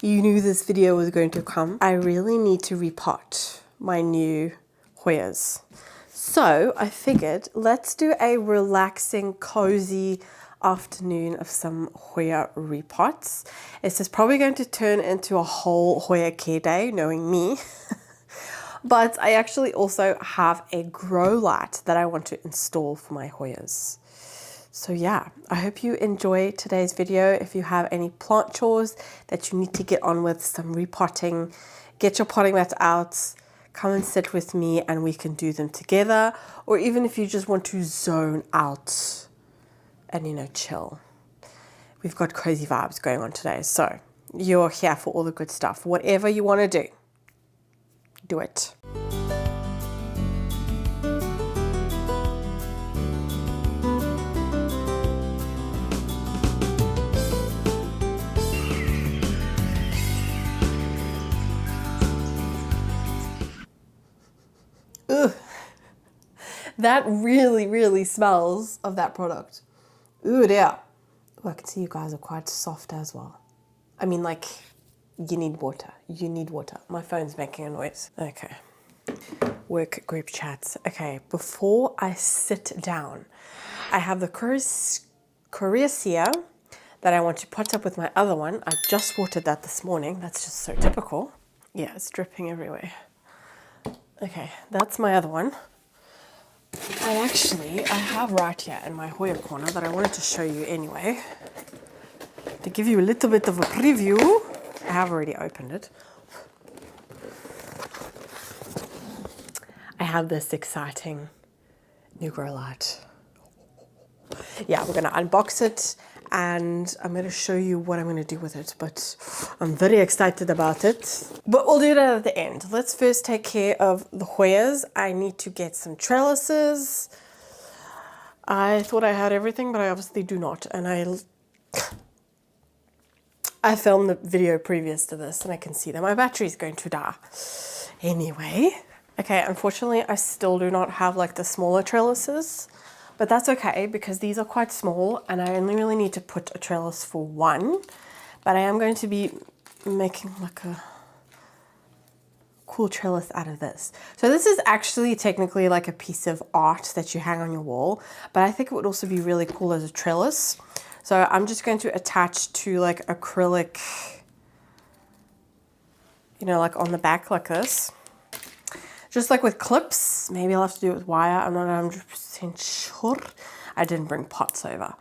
You knew this video was going to come. I really need to repot my new Hoyas. So I figured let's do a relaxing, cozy afternoon of some Hoya repots. This is probably going to turn into a whole Hoya Care day, knowing me. But I actually also have a grow light that I want to install for my Hoyas. So yeah, I hope you enjoy today's video. If you have any plant chores that you need to get on with, some repotting, get your potting mat out, come and sit with me and we can do them together. Or even if you just want to zone out and, you know, chill. We've got cozy vibes going on today. So you're here for all the good stuff. Whatever you want to do it. Ugh. That really smells of that product. Ooh, dear. Oh, I can see you guys are quite soft as well. I mean, like, you need water. You need water. My phone's making a noise. Okay. Work group chats. Okay, before I sit down, I have the Coriacea that I want to pot up with my other one. I just watered that this morning. That's just so typical. Yeah, it's dripping everywhere. Okay, that's my other one. I have right here in my Hoya corner that I wanted to show you anyway. To give you a little bit of a preview. I have already opened it. I have this exciting new grow light. Yeah, we're going to unbox it and I'm going to show you what I'm going to do with it, but I'm very excited about it. But we'll do that at the end. Let's first take care of the Hoyas. I need to get some trellises. I thought I had everything, but I obviously do not. And I filmed the video previous to this and I can see that my battery's going to die. Anyway, okay, unfortunately I still do not have like the smaller trellises, but that's okay because these are quite small and I only really need to put a trellis for one, but I am going to be making like a cool trellis out of this. So this is actually technically like a piece of art that you hang on your wall, but I think it would also be really cool as a trellis. So I'm just going to attach to like acrylic, you know, like on the back like this. Just like with clips. Maybe I'll have to do it with wire. I'm not 100% sure. I didn't bring pots over.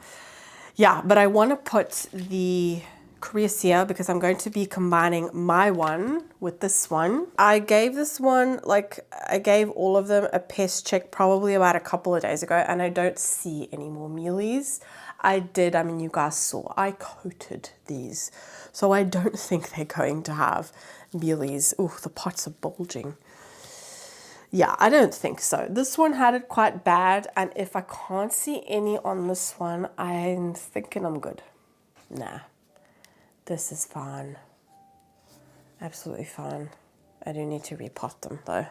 Yeah, but I want to put the Coriacea because I'm going to be combining my one with this one. I gave this one, I gave all of them a pest check probably about a couple of days ago and I don't see any more mealies. I mean, you guys saw, I coated these. So I don't think they're going to have mealies. Ooh, the pots are bulging. Yeah, I don't think so. This one had it quite bad. And if I can't see any on this one, I'm thinking I'm good. Nah, this is fine. Absolutely fine. I do need to repot them though.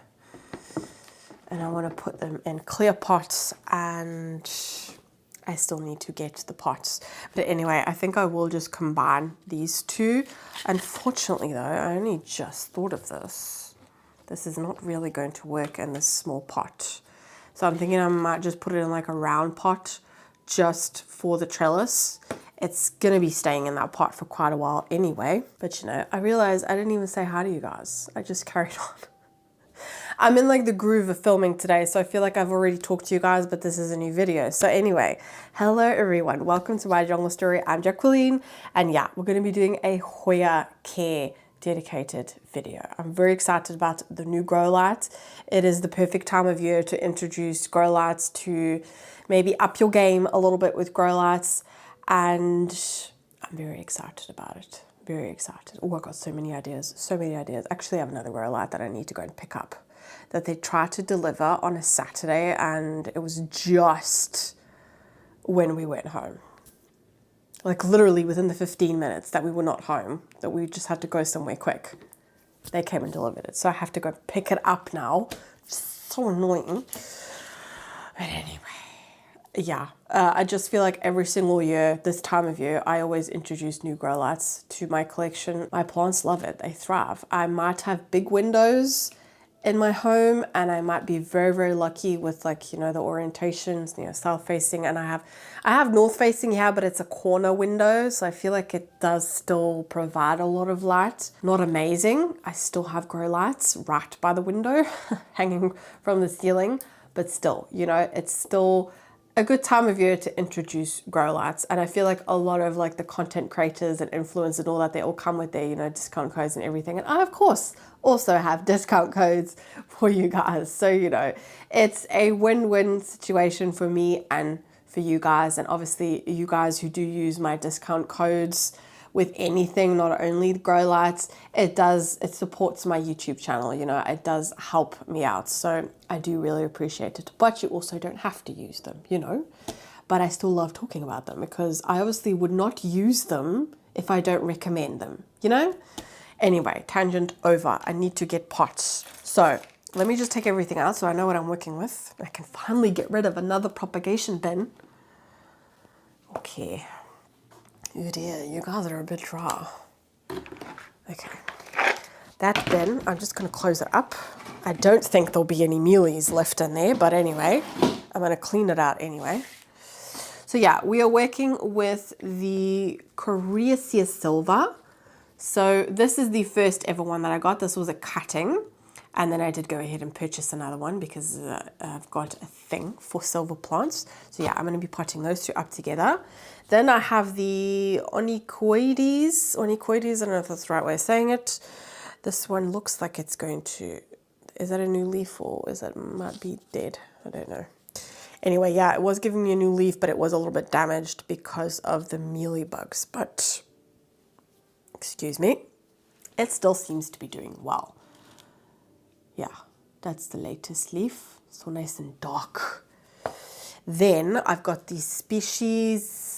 And I want to put them in clear pots and I still need to get the pots. But anyway, I think I will just combine these two. Unfortunately though, I only just thought of this. This is not really going to work in this small pot. So I'm thinking I might just put it in like a round pot just for the trellis. It's gonna be staying in that pot for quite a while anyway. But you know, I realized I didn't even say hi to you guys. I just carried on. I'm in like the groove of filming today, so I feel like I've already talked to you guys, but this is a new video. So anyway, hello everyone. Welcome to my jungle story. I'm Jacqueline, and yeah, we're going to be doing a Hoya Care dedicated video. I'm very excited about the new grow light. It is the perfect time of year to introduce grow lights, to maybe up your game a little bit with grow lights, and I'm very excited about it. Very excited. Oh, I've got so many ideas, so many ideas. Actually, I have another grow light that I need to go and pick up that they tried to deliver on a Saturday, and it was just when we went home. Like literally within the 15 minutes that we were not home, that we just had to go somewhere quick. They came and delivered it. So I have to go pick it up now. It's so annoying. But anyway, yeah, I just feel like every single year, this time of year, I always introduce new grow lights to my collection. My plants love it. They thrive. I might have big windows in my home, and I might be very, very lucky with, like, you know, the orientations, you know, south facing, and I have north facing here, but it's a corner window, so I feel like it does still provide a lot of light. Not amazing. I still have grow lights right by the window hanging from the ceiling, but still, you know, it's still a good time of year to introduce grow lights. And I feel like a lot of like the content creators and influencers and all that, they all come with their, you know, discount codes and everything. And I, of course, also have discount codes for you guys. So, you know, it's a win-win situation for me and for you guys. And obviously you guys who do use my discount codes with anything, not only the grow lights, it supports my YouTube channel, you know, it does help me out. So I do really appreciate it, but you also don't have to use them, you know, but I still love talking about them because I obviously would not use them if I don't recommend them, you know? Anyway, tangent over. I need to get pots. So let me just take everything out so I know what I'm working with. I can finally get rid of another propagation bin. Okay. Oh dear, you guys are a bit dry. Okay, that bin, I'm just going to close it up. I don't think there'll be any mealies left in there, but anyway, I'm going to clean it out anyway. So yeah, we are working with the Coriacea Silver. So this is the first ever one that I got. This was a cutting. And then I did go ahead and purchase another one because I've got a thing for silver plants. So yeah, I'm going to be potting those two up together. Then I have the onychoides. Onychoides, I don't know if that's the right way of saying it. This one looks like it's going to... Is that a new leaf or is it might be dead? I don't know. Anyway, yeah, it was giving me a new leaf, but it was a little bit damaged because of the mealy bugs. But, excuse me, it still seems to be doing well. Yeah, that's the latest leaf. So nice and dark. Then I've got these species.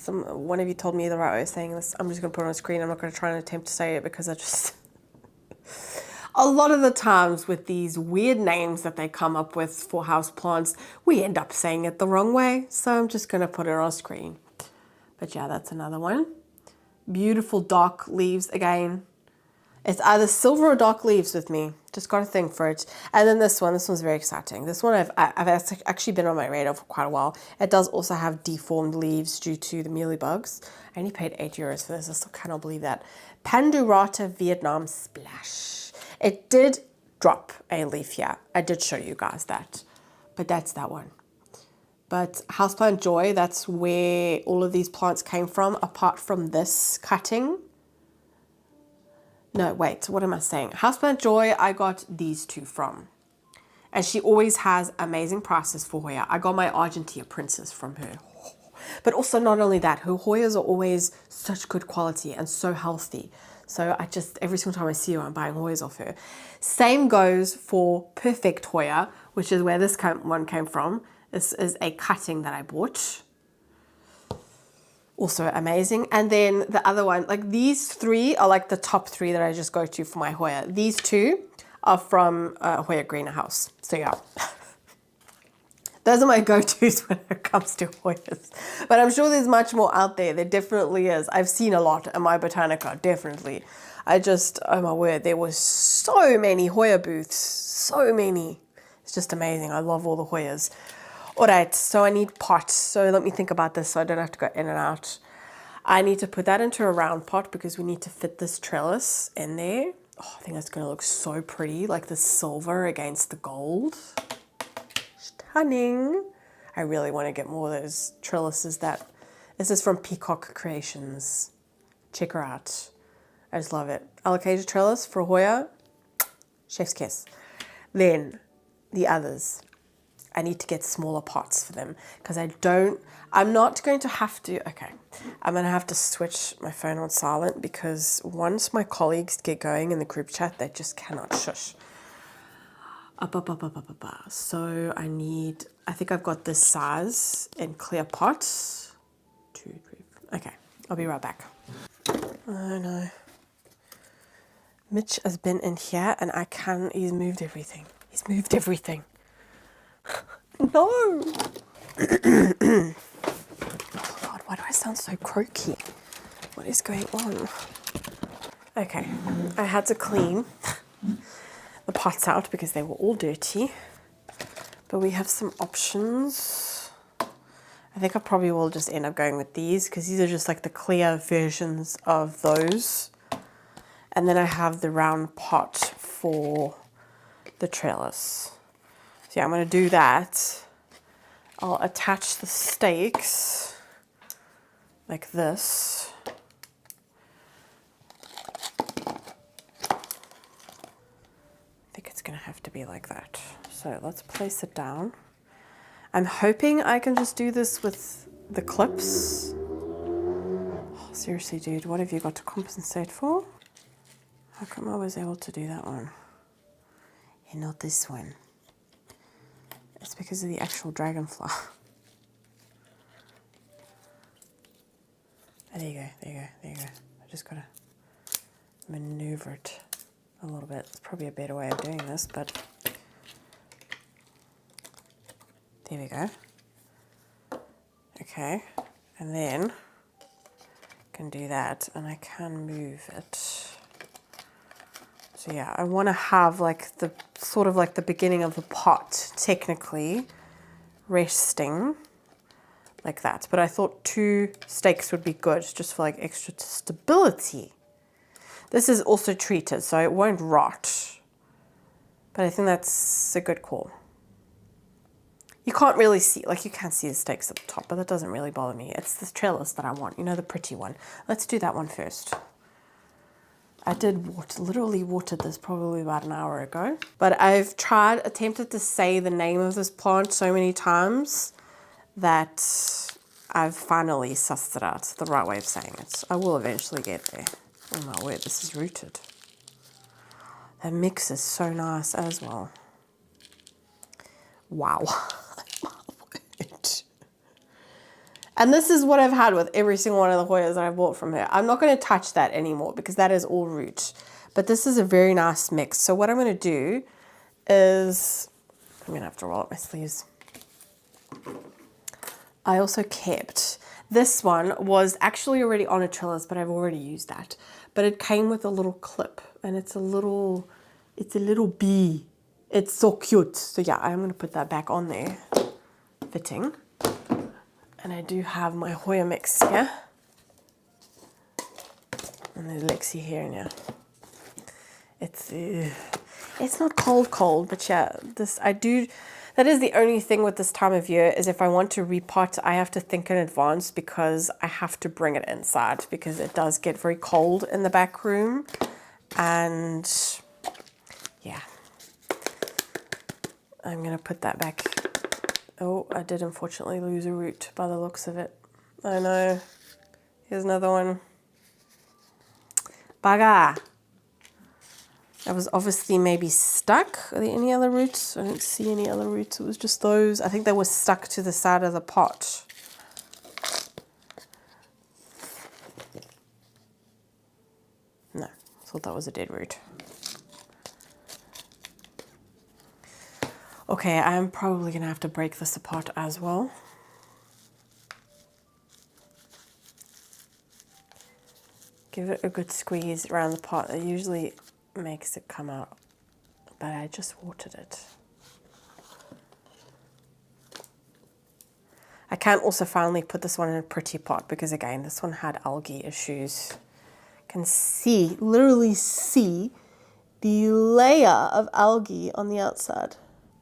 One of you told me the right way of saying this. I'm just going to put it on screen. I'm not going to try and attempt to say it because I just... A lot of the times with these weird names that they come up with for house plants, we end up saying it the wrong way. So I'm just going to put it on screen. But yeah, that's another one. Beautiful dark leaves again. It's either silver or dark leaves with me. Just got a thing for it. And then this one's very exciting. This one I've actually been on my radar for quite a while. It does also have deformed leaves due to the mealybugs. I only paid €8 for this. I still cannot believe that. Pandurata Vietnam Splash. It did drop a leaf here. I did show you guys that. But that's that one. But Houseplant Joy, that's where all of these plants came from, apart from this cutting. No, wait, what am I saying? Houseplant Joy, I got these two from. And she always has amazing prices for Hoya. I got my Argentina Princess from her. But also not only that, her Hoyas are always such good quality and so healthy. So I just, every single time I see her, I'm buying Hoyas off her. Same goes for Perfect Hoya, which is where this one came from. This is a cutting that I bought. Also amazing. And then the other one, like these three are like the top three that I just go to for my Hoya. These two are from Hoya Greenhouse. So yeah, those are my go-tos when it comes to Hoyas. But I'm sure there's much more out there. There definitely is. I've seen a lot in my Botanica, definitely. Oh my word, there was so many Hoya booths, so many. It's just amazing. I love all the Hoyas. All right, so I need pots. So let me think about this so I don't have to go in and out. I need to put that into a round pot because we need to fit this trellis in there. Oh, I think that's going to look so pretty, like the silver against the gold. Stunning. I really want to get more of those trellises that... This is from Peacock Creations. Check her out. I just love it. Alocasia trellis for Hoya. Chef's kiss. Then the others. I need to get smaller pots for them because I'm not going to have to, okay, I'm going to have to switch my phone on silent because once my colleagues get going in the group chat, they just cannot shush. So I think I've got this size in clear pots. 2, 3, okay, I'll be right back. Oh no. Mitch has been in here and he's moved everything. He's moved everything. No. Oh God, why do I sound so croaky? What is going on? Okay, I had to clean the pots out because they were all dirty. But we have some options. I think I probably will just end up going with these because these are just like the clear versions of those. And then I have the round pot for the trellis. So yeah, I'm going to do that. I'll attach the stakes like this. I think it's going to have to be like that. So let's place it down. I'm hoping I can just do this with the clips. Oh, seriously, dude, what have you got to compensate for? How come I was able to do that one and not this one? It's because of the actual dragonfly. Oh, there you go, there you go, there you go. I just gotta maneuver it a little bit. It's probably a better way of doing this, but there we go. Okay, and then I can do that, and I can move it. So yeah, I want to have like the sort of like the beginning of the pot, technically, resting like that. But I thought 2 stakes would be good, just for like extra stability. This is also treated, so it won't rot. But I think that's a good call. You can't really see, like you can't see the stakes at the top, but that doesn't really bother me. It's the trellis that I want, you know, the pretty one. Let's do that one first. I did literally watered this probably about an hour ago. But I've attempted to say the name of this plant so many times that I've finally sussed it out, the right way of saying it. I will eventually get there. Oh my word, this is rooted. That mix is so nice as well. Wow. And this is what I've had with every single one of the Hoyas that I bought from her. I'm not going to touch that anymore because that is all root. But this is a very nice mix. So what I'm going to do is, I'm going to have to roll up my sleeves. I also kept, this one was actually already on a trellis, but I've already used that. But it came with a little clip and it's a little bee. It's so cute. So yeah, I'm going to put that back on there, fitting. And I do have my Hoya mix here. And there's Lexi here now. It's not cold, but yeah, that is the only thing with this time of year is if I want to repot, I have to think in advance because I have to bring it inside because it does get very cold in the back room. And yeah, I'm going to put that back. Oh, I did unfortunately lose a root by the looks of it. I know. Here's another one. Bugger. I was obviously maybe stuck. Are there any other roots? I don't see any other roots. It was just those. I think they were stuck to the side of the pot. No, I thought that was a dead root. Okay, I'm probably going to have to break this apart as well. Give it a good squeeze around the pot. It usually makes it come out, but I just watered it. I can also finally put this one in a pretty pot because again, this one had algae issues. Can see, literally see the layer of algae on the outside.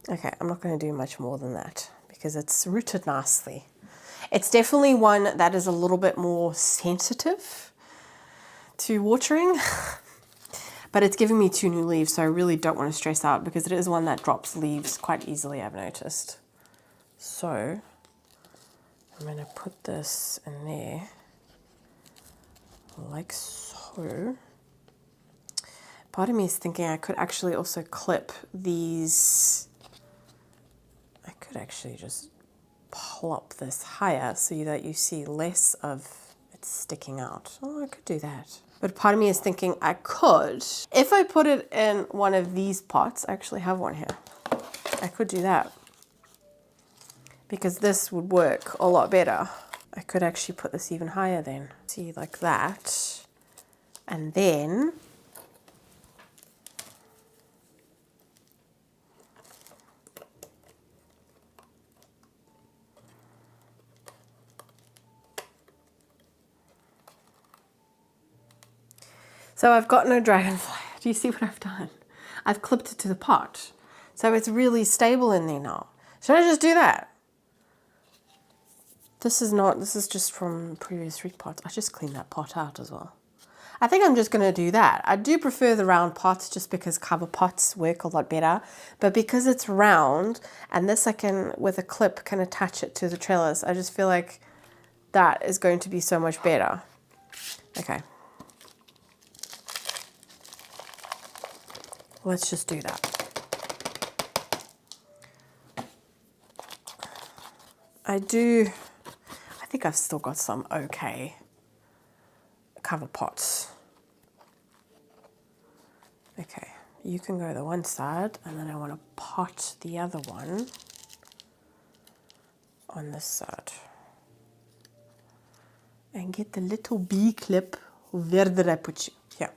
Okay, I'm not going to do much more than that because it's rooted nicely. It's definitely one that is a little bit more sensitive to watering, but it's giving me 2 new leaves, so I really don't want to stress out because it is one that drops leaves quite easily, I've noticed. So I'm going to put this in there like so. Part of me is thinking I could actually also clip these. I could actually just plop this higher so that you see less of it sticking out. Oh, I could do that. But part of me is thinking I could, if I put it in one of these pots, I actually have one here. I could do that. because this would work a lot better. I could actually put this even higher then. See, like that. And then so I've got no dragonfly. Do you see what I've done? I've clipped it to the pot. So it's really stable in there now. Should I just do that? This is just from previous root pots. I just cleaned that pot out as well. I think I'm just going to do that. I do prefer the round pots just because cover pots work a lot better. But because it's round and this I can, with a clip, can attach it to the trellis, I just feel like that is going to be so much better. Okay. Let's just do that. I think I've still got some okay cover pots. Okay, you can go the one side and then I want to pot the other one on this side. And get the little bee clip, where did I put you? Here.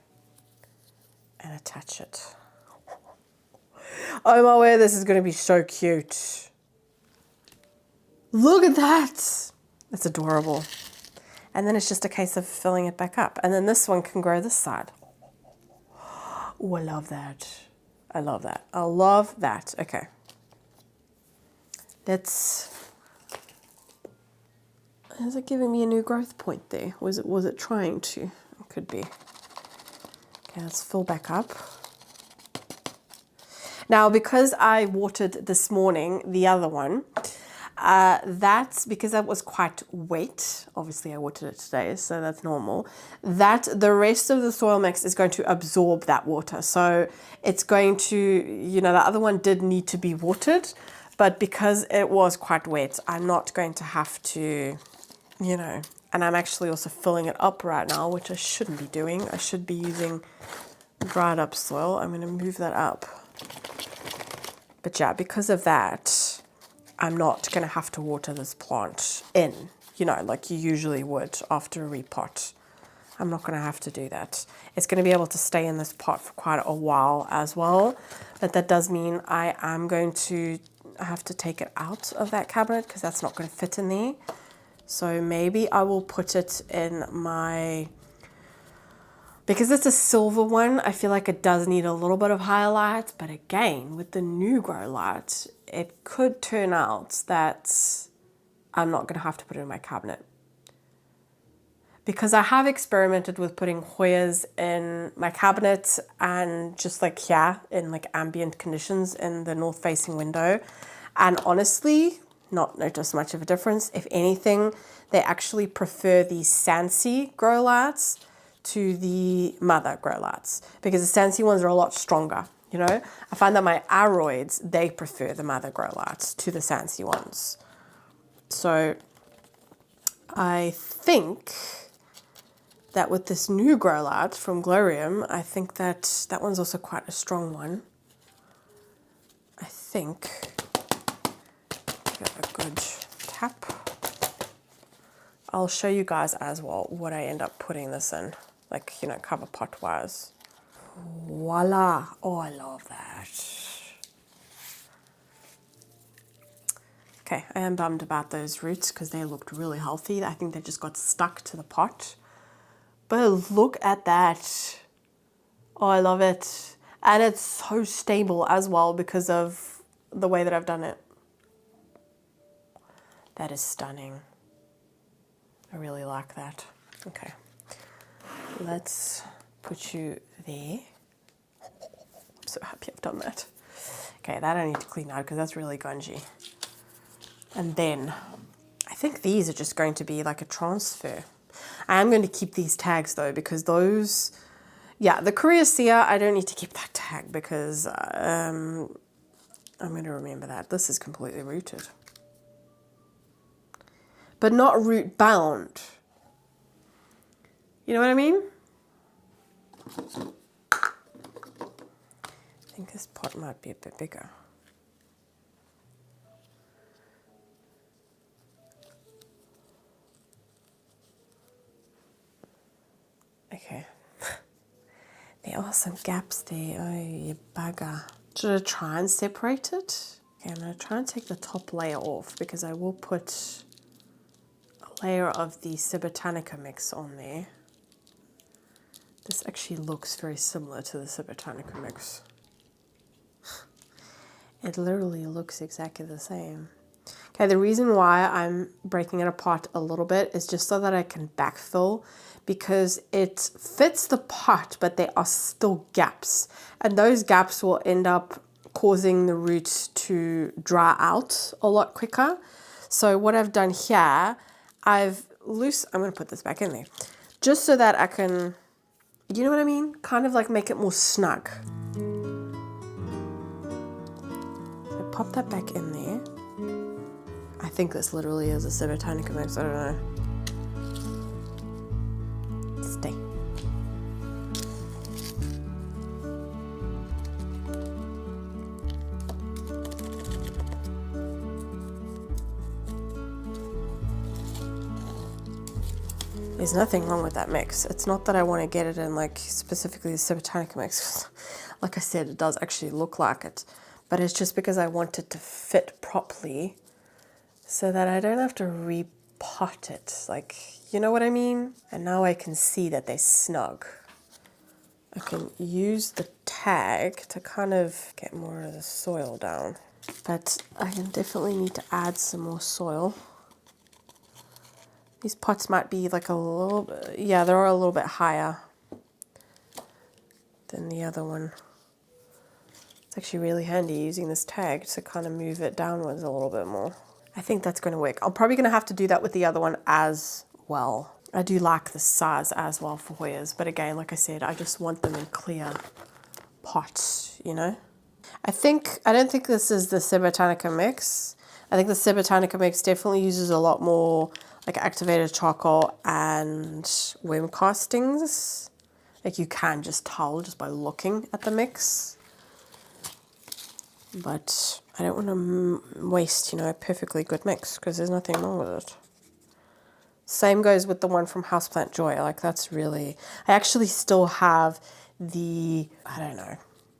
And attach it. Oh my word, this is going to be so cute. Look at that. That's adorable. And then it's just a case of filling it back up. And then this one can grow this side. Oh, I love that. I love that. I love that. Okay. Is it giving me a new growth point there? Was it trying to? It could be. Okay, let's fill back up. Now, because I watered this morning, the other one, that's because that was quite wet. Obviously, I watered it today, so that's normal. That the rest of the soil mix is going to absorb that water. So it's going to, you know, the other one did need to be watered, but because it was quite wet, I'm not going to have to, you know, and I'm actually also filling it up right now, which I shouldn't be doing. I should be using dried up soil. I'm going to move that up. But yeah, because of that, I'm not going to have to water this plant in, you know, like you usually would after a repot. I'm not going to have to do that. It's going to be able to stay in this pot for quite a while as well. But that does mean I am going to have to take it out of that cabinet because that's not going to fit in there. So maybe I will put it in my... Because it's a silver one, I feel like it does need a little bit of highlight, but again, with the new grow light, it could turn out that I'm not gonna have to put it in my cabinet. Because I have experimented with putting Hoyas in my cabinet and just like here, in like ambient conditions in the north facing window. And honestly, not noticed much of a difference. If anything, they actually prefer the Sansi grow lights to the mother grow lights because the Sansi ones are a lot stronger, you know. I find that my aroids, they prefer the mother grow lights to the Sansi ones. So I think that with this new grow light from GLOWRIUM, I think that that one's also quite a strong one. I think give it a good tap. I'll show you guys as well what I end up putting this in. Like, you know, cover pot wise. Voila. Oh, I love that. Okay, I am bummed about those roots because they looked really healthy. I think they just got stuck to the pot. But look at that. Oh, I love it. And it's so stable as well because of the way that I've done it. That is stunning. I really like that. Okay. Let's put you there. I'm so happy I've done that. Okay, that I need to clean out because that's really grungy. And then I think these are just going to be like a transfer. I am going to keep these tags though because those, yeah, the Korea Seer, I don't need to keep that tag because I'm going to remember that. This is completely rooted. But not root bound. You know what I mean? I think this pot might be a bit bigger. Okay. There are some gaps there. Oh, you bugger. Should I try and separate it? Okay, I'm going to try and take the top layer off because I will put a layer of the Cibotanica mix on there. This actually looks very similar to the Cibotanica mix. It literally looks exactly the same. Okay, the reason why I'm breaking it apart a little bit is just so that I can backfill, because it fits the pot, but there are still gaps. And those gaps will end up causing the roots to dry out a lot quicker. So what I've done here, I'm going to put this back in there, just so that I can, you know what I mean? Kind of like make it more snug. So pop that back in there. I think this literally is a Cibotanica mix, I don't know. Stay. There's nothing wrong with that mix. It's not that I want to get it in like specifically the Cibotanica mix. Like I said, it does actually look like it, but it's just because I want it to fit properly so that I don't have to repot it. Like, you know what I mean? And now I can see that they're snug. I can use the tag to kind of get more of the soil down, but I can definitely need to add some more soil. These pots might be like a little bit, yeah, they're a little bit higher than the other one. It's actually really handy using this tag to kind of move it downwards a little bit more. I think that's going to work. I'm probably going to have to do that with the other one as well. I do like the size as well for Hoyas, but again, like I said, I just want them in clear pots, you know? I don't think this is the Cibotanica mix. I think the Cibotanica mix definitely uses a lot more like activated charcoal and worm castings. Like you can just tell just by looking at the mix. But I don't want to waste, you know, a perfectly good mix because there's nothing wrong with it. Same goes with the one from Houseplant Joy. Like that's really, I actually still have the, I don't know,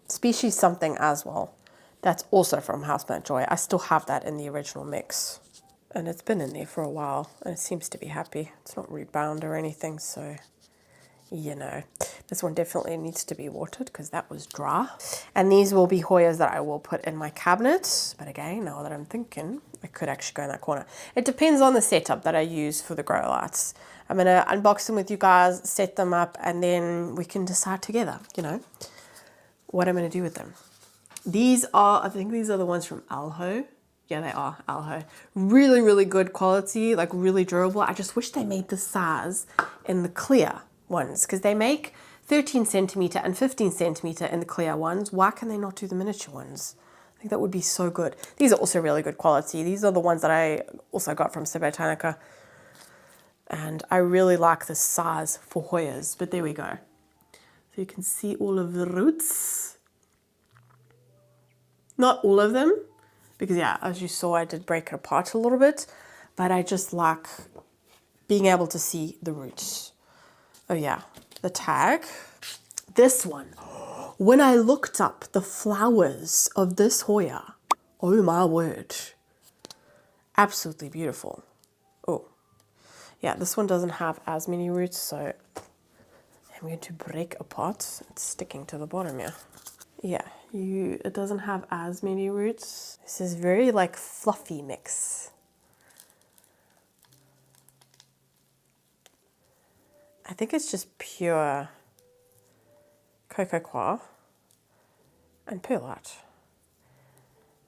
species something as well. That's also from Houseplant Joy. I still have that in the original mix. And it's been in there for a while and it seems to be happy. It's not root bound or anything, so you know. This one definitely needs to be watered because that was dry. And these will be Hoyas that I will put in my cabinet. But again, now that I'm thinking, I could actually go in that corner. It depends on the setup that I use for the grow lights. I'm going to unbox them with you guys, set them up, and then we can decide together, you know, what I'm going to do with them. These are, I think these are the ones from Alho. Yeah, they are Alho. Really, really good quality, like really durable. I just wish they made the size in the clear ones because they make 13 centimeter and 15 centimeter in the clear ones. Why can they not do the miniature ones? I think that would be so good. These are also really good quality. These are the ones that I also got from Cibotanica. And I really like the size for Hoyas, but there we go. So you can see all of the roots. Not all of them, because yeah, as you saw, I did break it apart a little bit, but I just like being able to see the roots. Oh yeah, the tag. This one, when I looked up the flowers of this Hoya, oh my word, absolutely beautiful. Oh, yeah, this one doesn't have as many roots, so I'm going to break apart. It's sticking to the bottom here. Yeah, it doesn't have as many roots. This is very like fluffy mix. I think it's just pure cocoa coir and perlite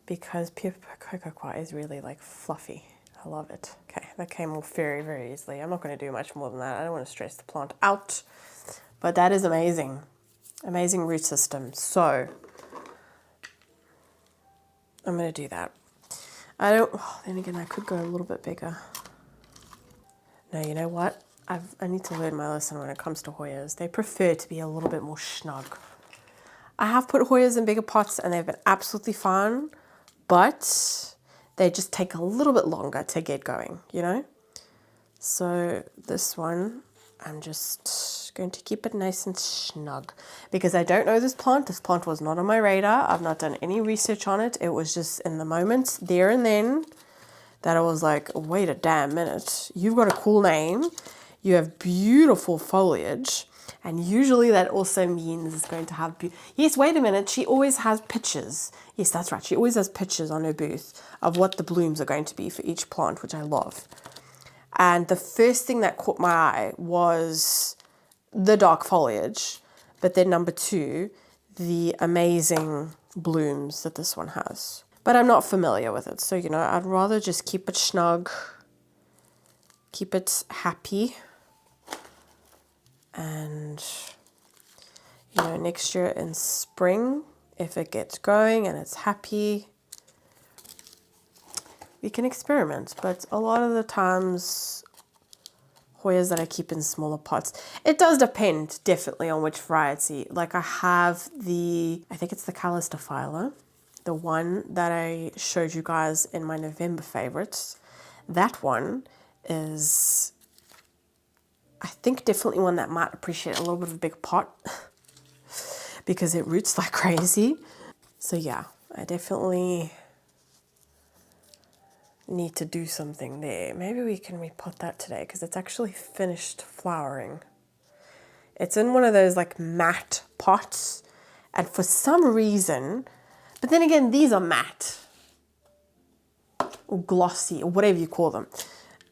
because pure cocoa coir is really like fluffy. I love it. Okay, that came off very, very easily. I'm not going to do much more than that. I don't want to stress the plant out, but that is amazing. Amazing root system. So I'm going to do that. Then again, I could go a little bit bigger. No, you know what? I need to learn my lesson when it comes to Hoyas. They prefer to be a little bit more snug. I have put Hoyas in bigger pots and they've been absolutely fine, but they just take a little bit longer to get going, you know? So this one, I'm just Just going to keep it nice and snug because I don't know this plant. This plant was not on my radar. I've not done any research on it. It was just in the moment there and then that I was like, wait a damn minute. You've got a cool name. You have beautiful foliage. And usually that also means it's going to have... Yes, wait a minute. She always has pictures. Yes, that's right. She always has pictures on her booth of what the blooms are going to be for each plant, which I love. And the first thing that caught my eye was the dark foliage. But then number two, the amazing blooms that this one has. But I'm not familiar with it. So, you know, I'd rather just keep it snug. Keep it happy. And, you know, next year in spring, if it gets going and it's happy, we can experiment. But a lot of the times, Hoyas that I keep in smaller pots, it does depend definitely on which variety. Like I have I think it's the Callistophila, the one that I showed you guys in my November favorites. That one is... I think definitely one that might appreciate a little bit of a big pot because it roots like crazy. So yeah, I definitely need to do something there. Maybe we can repot that today because it's actually finished flowering. It's in one of those like matte pots, and for some reason, but then again, these are matte or glossy or whatever you call them,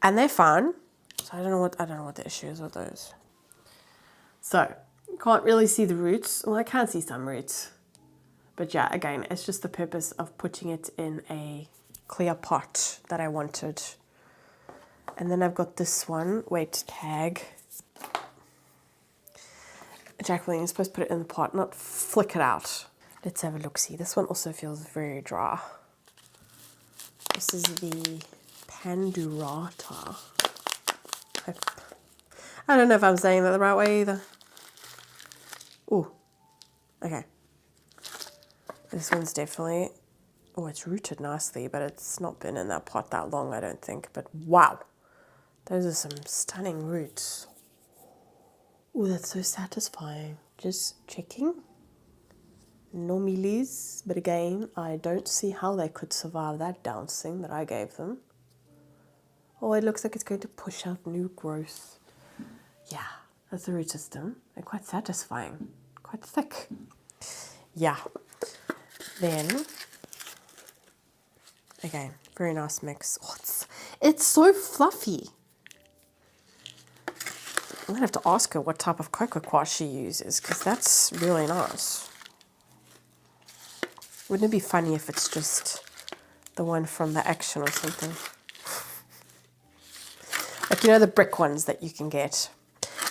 and they're fun. So I don't know what the issue is with those. So can't really see the roots. Well, I can see some roots, but yeah, again, it's just the purpose of putting it in a clear pot that I wanted. And then I've got this one, wait, tag. Jacqueline, you're supposed to put it in the pot, not flick it out. Let's have a look. See, this one also feels very dry. This is the Pandurata. I don't know if I'm saying that the right way either. Ooh, okay. This one's definitely, oh, it's rooted nicely, but it's not been in that pot that long, I don't think. But wow, those are some stunning roots. Oh, that's so satisfying. Just checking. No mealies, but again, I don't see how they could survive that dowsing that I gave them. Oh, it looks like it's going to push out new growth. Yeah, that's the root system. They're quite satisfying, quite thick. Yeah. Then, again, very nice mix. Oh, it's so fluffy. I'm gonna have to ask her what type of cocoa quartz she uses because that's really nice. Wouldn't it be funny if it's just the one from the Action or something? Like, you know, the brick ones that you can get.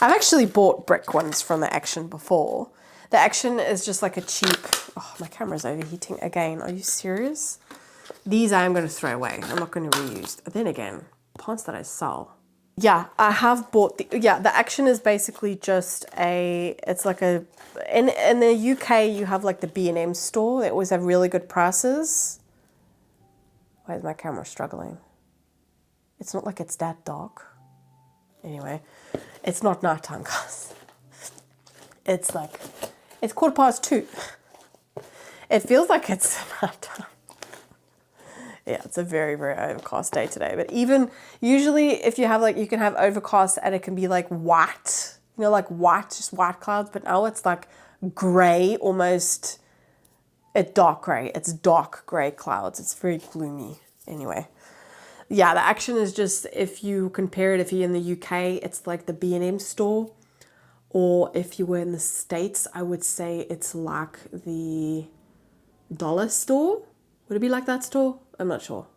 I've actually bought brick ones from the Action before. The Action is just like a cheap... Oh, my camera's overheating again. Are you serious? These I am going to throw away. I'm not going to reuse. Then again, plants that I sell. Yeah, I have bought the... Yeah, the Action is basically just a... It's like a... In the UK, you have like the B&M store. They always have really good prices. Why is my camera struggling? It's not like it's that dark. Anyway, it's not nighttime, guys. It's like, it's 2:15. It feels like it's nighttime. Yeah, it's a very, very overcast day today. But even, usually if you have like, you can have overcast and it can be like white. You know, like white, just white clouds. But now it's like grey, almost, it's dark grey. It's dark grey clouds. It's very gloomy. Anyway. Yeah, the Action is just, if you compare it, if you're in the UK, it's like the B&M store. Or if you were in the States, I would say it's like the dollar store. Would it be like that store? I'm not sure.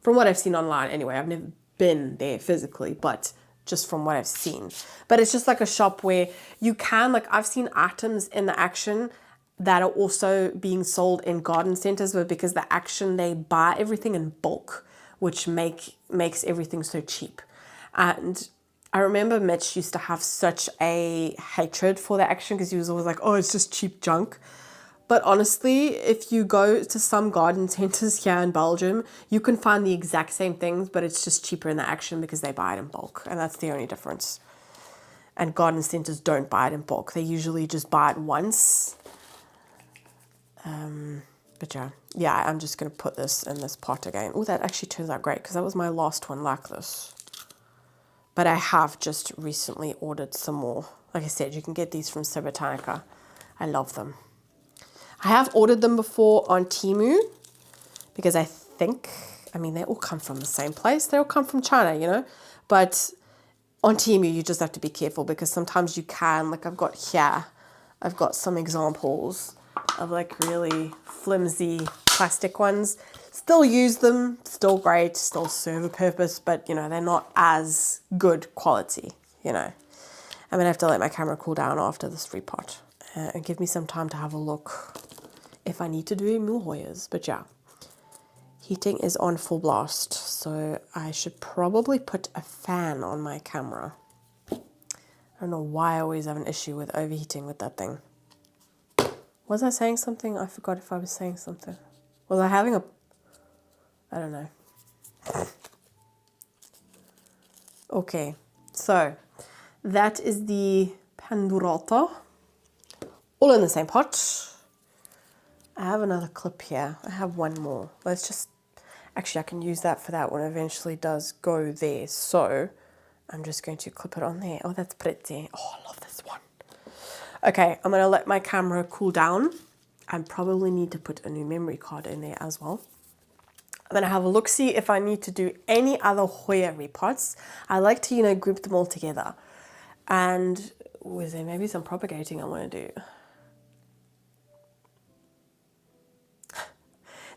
From what I've seen online, anyway. I've never been there physically, but just from what I've seen. But it's just like a shop where you can, like, I've seen items in the Action that are also being sold in garden centers, but because the Action, they buy everything in bulk, which makes everything so cheap. And I remember Mitch used to have such a hatred for the Action because he was always like, oh, it's just cheap junk. But honestly, if you go to some garden centers here in Belgium, you can find the exact same things, but it's just cheaper in the Action because they buy it in bulk. And that's the only difference. And garden centers don't buy it in bulk. They usually just buy it once. But yeah, I'm just going to put this in this pot again. Oh, that actually turns out great because that was my last one like this. But I have just recently ordered some more. Like I said, you can get these from Botanica. I love them. I have ordered them before on Temu because I think, I mean, they all come from the same place. They all come from China, you know. But on Temu, you just have to be careful because sometimes you can, like I've got here, I've got some examples of like really flimsy plastic ones. Still use them, still great, still serve a purpose, but you know, they're not as good quality, you know. I'm gonna have to let my camera cool down after this repot and give me some time to have a look if I need to do more Hoyas, but yeah. Heating is on full blast, so I should probably put a fan on my camera. I don't know why I always have an issue with overheating with that thing. Was I saying something? I forgot if I was saying something. Was I having a... I don't know. Okay, so that is the pandurata. All in the same pot. I have another clip here. I have one more. Let's just... Actually, I can use that for that one. Eventually does go there. So I'm just going to clip it on there. Oh, that's pretty. Oh, I love this one. Okay, I'm going to let my camera cool down. I probably need to put a new memory card in there as well. I'm going to have a look, see if I need to do any other Hoya repots. I like to, you know, group them all together. And was there maybe some propagating I want to do?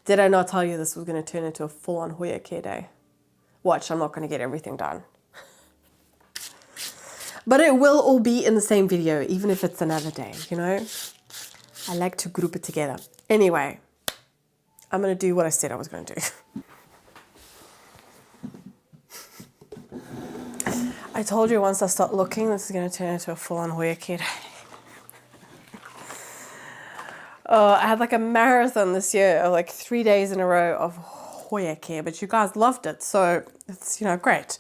Did I not tell you this was going to turn into a full-on Hoya Care day? Watch, I'm not going to get everything done. But it will all be in the same video, even if it's another day, you know? I like to group it together. Anyway, I'm going to do what I said I was going to do. I told you once I start looking, this is going to turn into a full-on Hoya Care day. I had like a marathon this year of like 3 days in a row of Hoya Care, but you guys loved it, so it's, you know, great.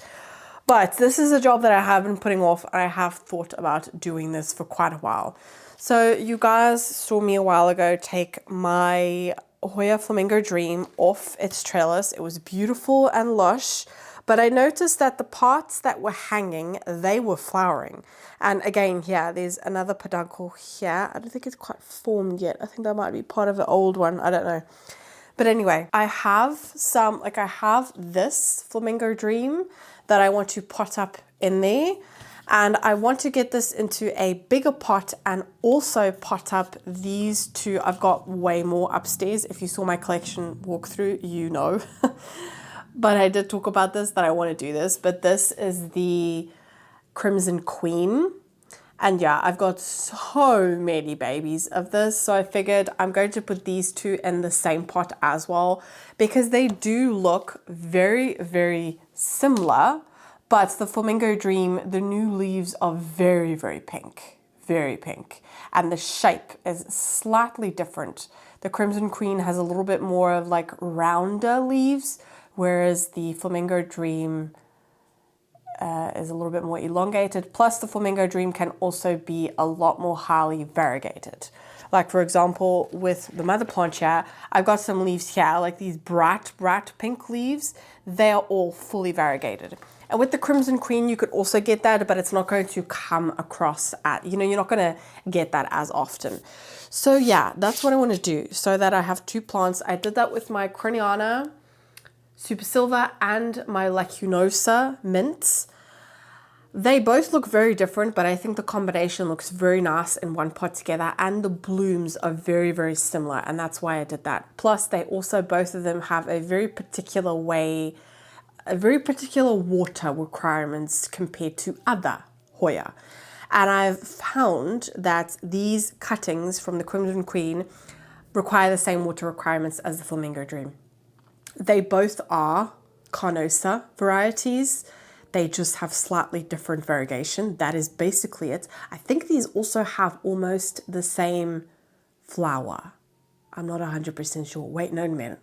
But this is a job that I have been putting off. I have thought about doing this for quite a while. So you guys saw me a while ago take my Hoya Flamingo Dream off its trellis. It was beautiful and lush, but I noticed that the parts that were hanging, they were flowering. And again, here, there's another peduncle here. I don't think it's quite formed yet. I think that might be part of the old one. I don't know. But anyway, I have some, like I have this Flamingo Dream that I want to pot up in there. And I want to get this into a bigger pot and also pot up these two. I've got way more upstairs. If you saw my collection walkthrough, you know. But I did talk about this, that I want to do this. But this is the Crimson Queen. And yeah, I've got so many babies of this. So I figured I'm going to put these two in the same pot as well, because they do look very, very similar. But the Flamingo Dream, the new leaves are very, very pink. Very pink. And the shape is slightly different. The Crimson Queen has a little bit more of like rounder leaves, whereas the Flamingo Dream is a little bit more elongated. Plus the Flamingo Dream can also be a lot more highly variegated. Like for example, with the mother plant here, I've got some leaves here, like these bright pink leaves. They are all fully variegated. And with the Crimson Queen, you could also get that, but it's not going to come across at, you know, you're not going to get that as often. So yeah, that's what I want to do, so that I have two plants. I did that with my Croniana Super Silver and my Lacunosa Mints. They both look very different, but I think the combination looks very nice in one pot together, and the blooms are very, very similar, and that's why I did that. Plus, they also, both of them have a very particular way, a very particular water requirements compared to other Hoya. And I've found that these cuttings from the Crimson Queen require the same water requirements as the Flamingo Dream. They both are Carnosa varieties. They just have slightly different variegation. That is basically it. I think these also have almost the same flower. I'm not 100% sure. Wait, no, a minute.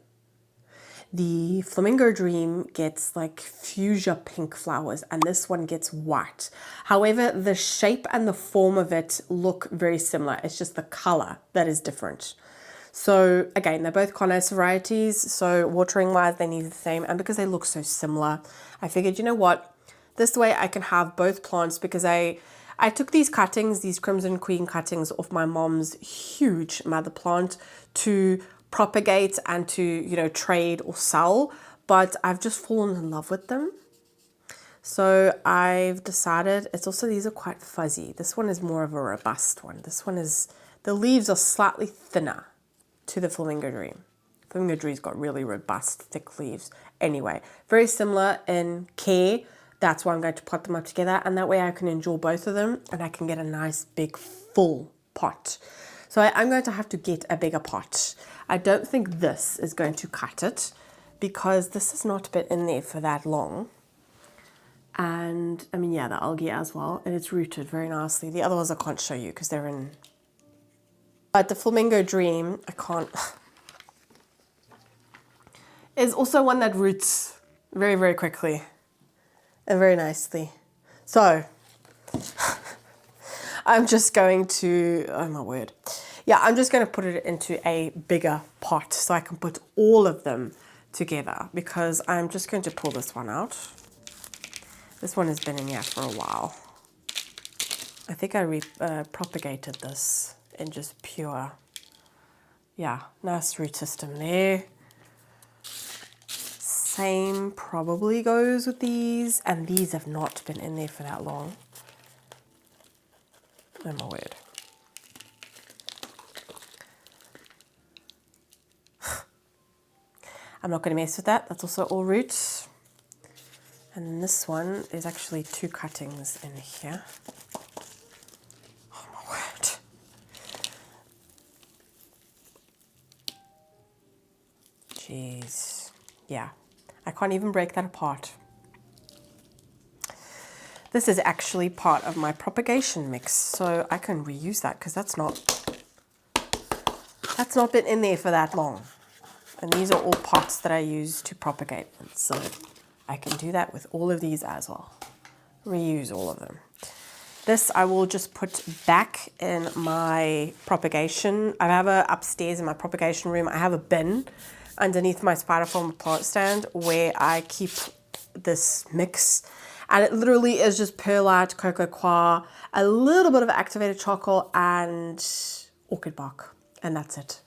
The Flamingo Dream gets like fuchsia pink flowers and this one gets white. However, the shape and the form of it look very similar. It's just the color that is different. So again, they're both Conus varieties. So watering wise, they need the same. And because they look so similar, I figured, you know what? This way I can have both plants because I took these cuttings, these Crimson Queen cuttings off my mom's huge mother plant to propagate and to, you know, trade or sell, but I've just fallen in love with them. So I've decided, it's also, these are quite fuzzy. This one is more of a robust one. This one is, the leaves are slightly thinner to the Flamingo Dream. Flamingo Dream's got really robust, thick leaves. Anyway, very similar in care. That's why I'm going to pot them up together, and that way I can enjoy both of them and I can get a nice big full pot. So I'm going to have to get a bigger pot. I don't think this is going to cut it because this has not been in there for that long. And I mean, yeah, the algae as well, and it's rooted very nicely. The other ones I can't show you because they're in. But the Flamingo Dream, I can't. Is also one that roots very, very quickly and very nicely. So I'm just going to, oh my word. Yeah, I'm just going to put it into a bigger pot so I can put all of them together because I'm just going to pull this one out. This one has been in here for a while. I think I propagated this in just pure, yeah, nice root system there. Same probably goes with these, and these have not been in there for that long. Oh my word. I'm not going to mess with that. That's also all roots. And then this one is actually 2 cuttings in here. Oh my word. Jeez. Yeah. I can't even break that apart. This is actually part of my propagation mix, so I can reuse that because that's not been in there for that long. And these are all pots that I use to propagate them. So I can do that with all of these as well. Reuse all of them. This I will just put back in my propagation. I have a upstairs in my propagation room. I have a bin underneath my Spiderform plant stand where I keep this mix. And it literally is just perlite, cocoa coir, a little bit of activated charcoal and orchid bark. And that's it.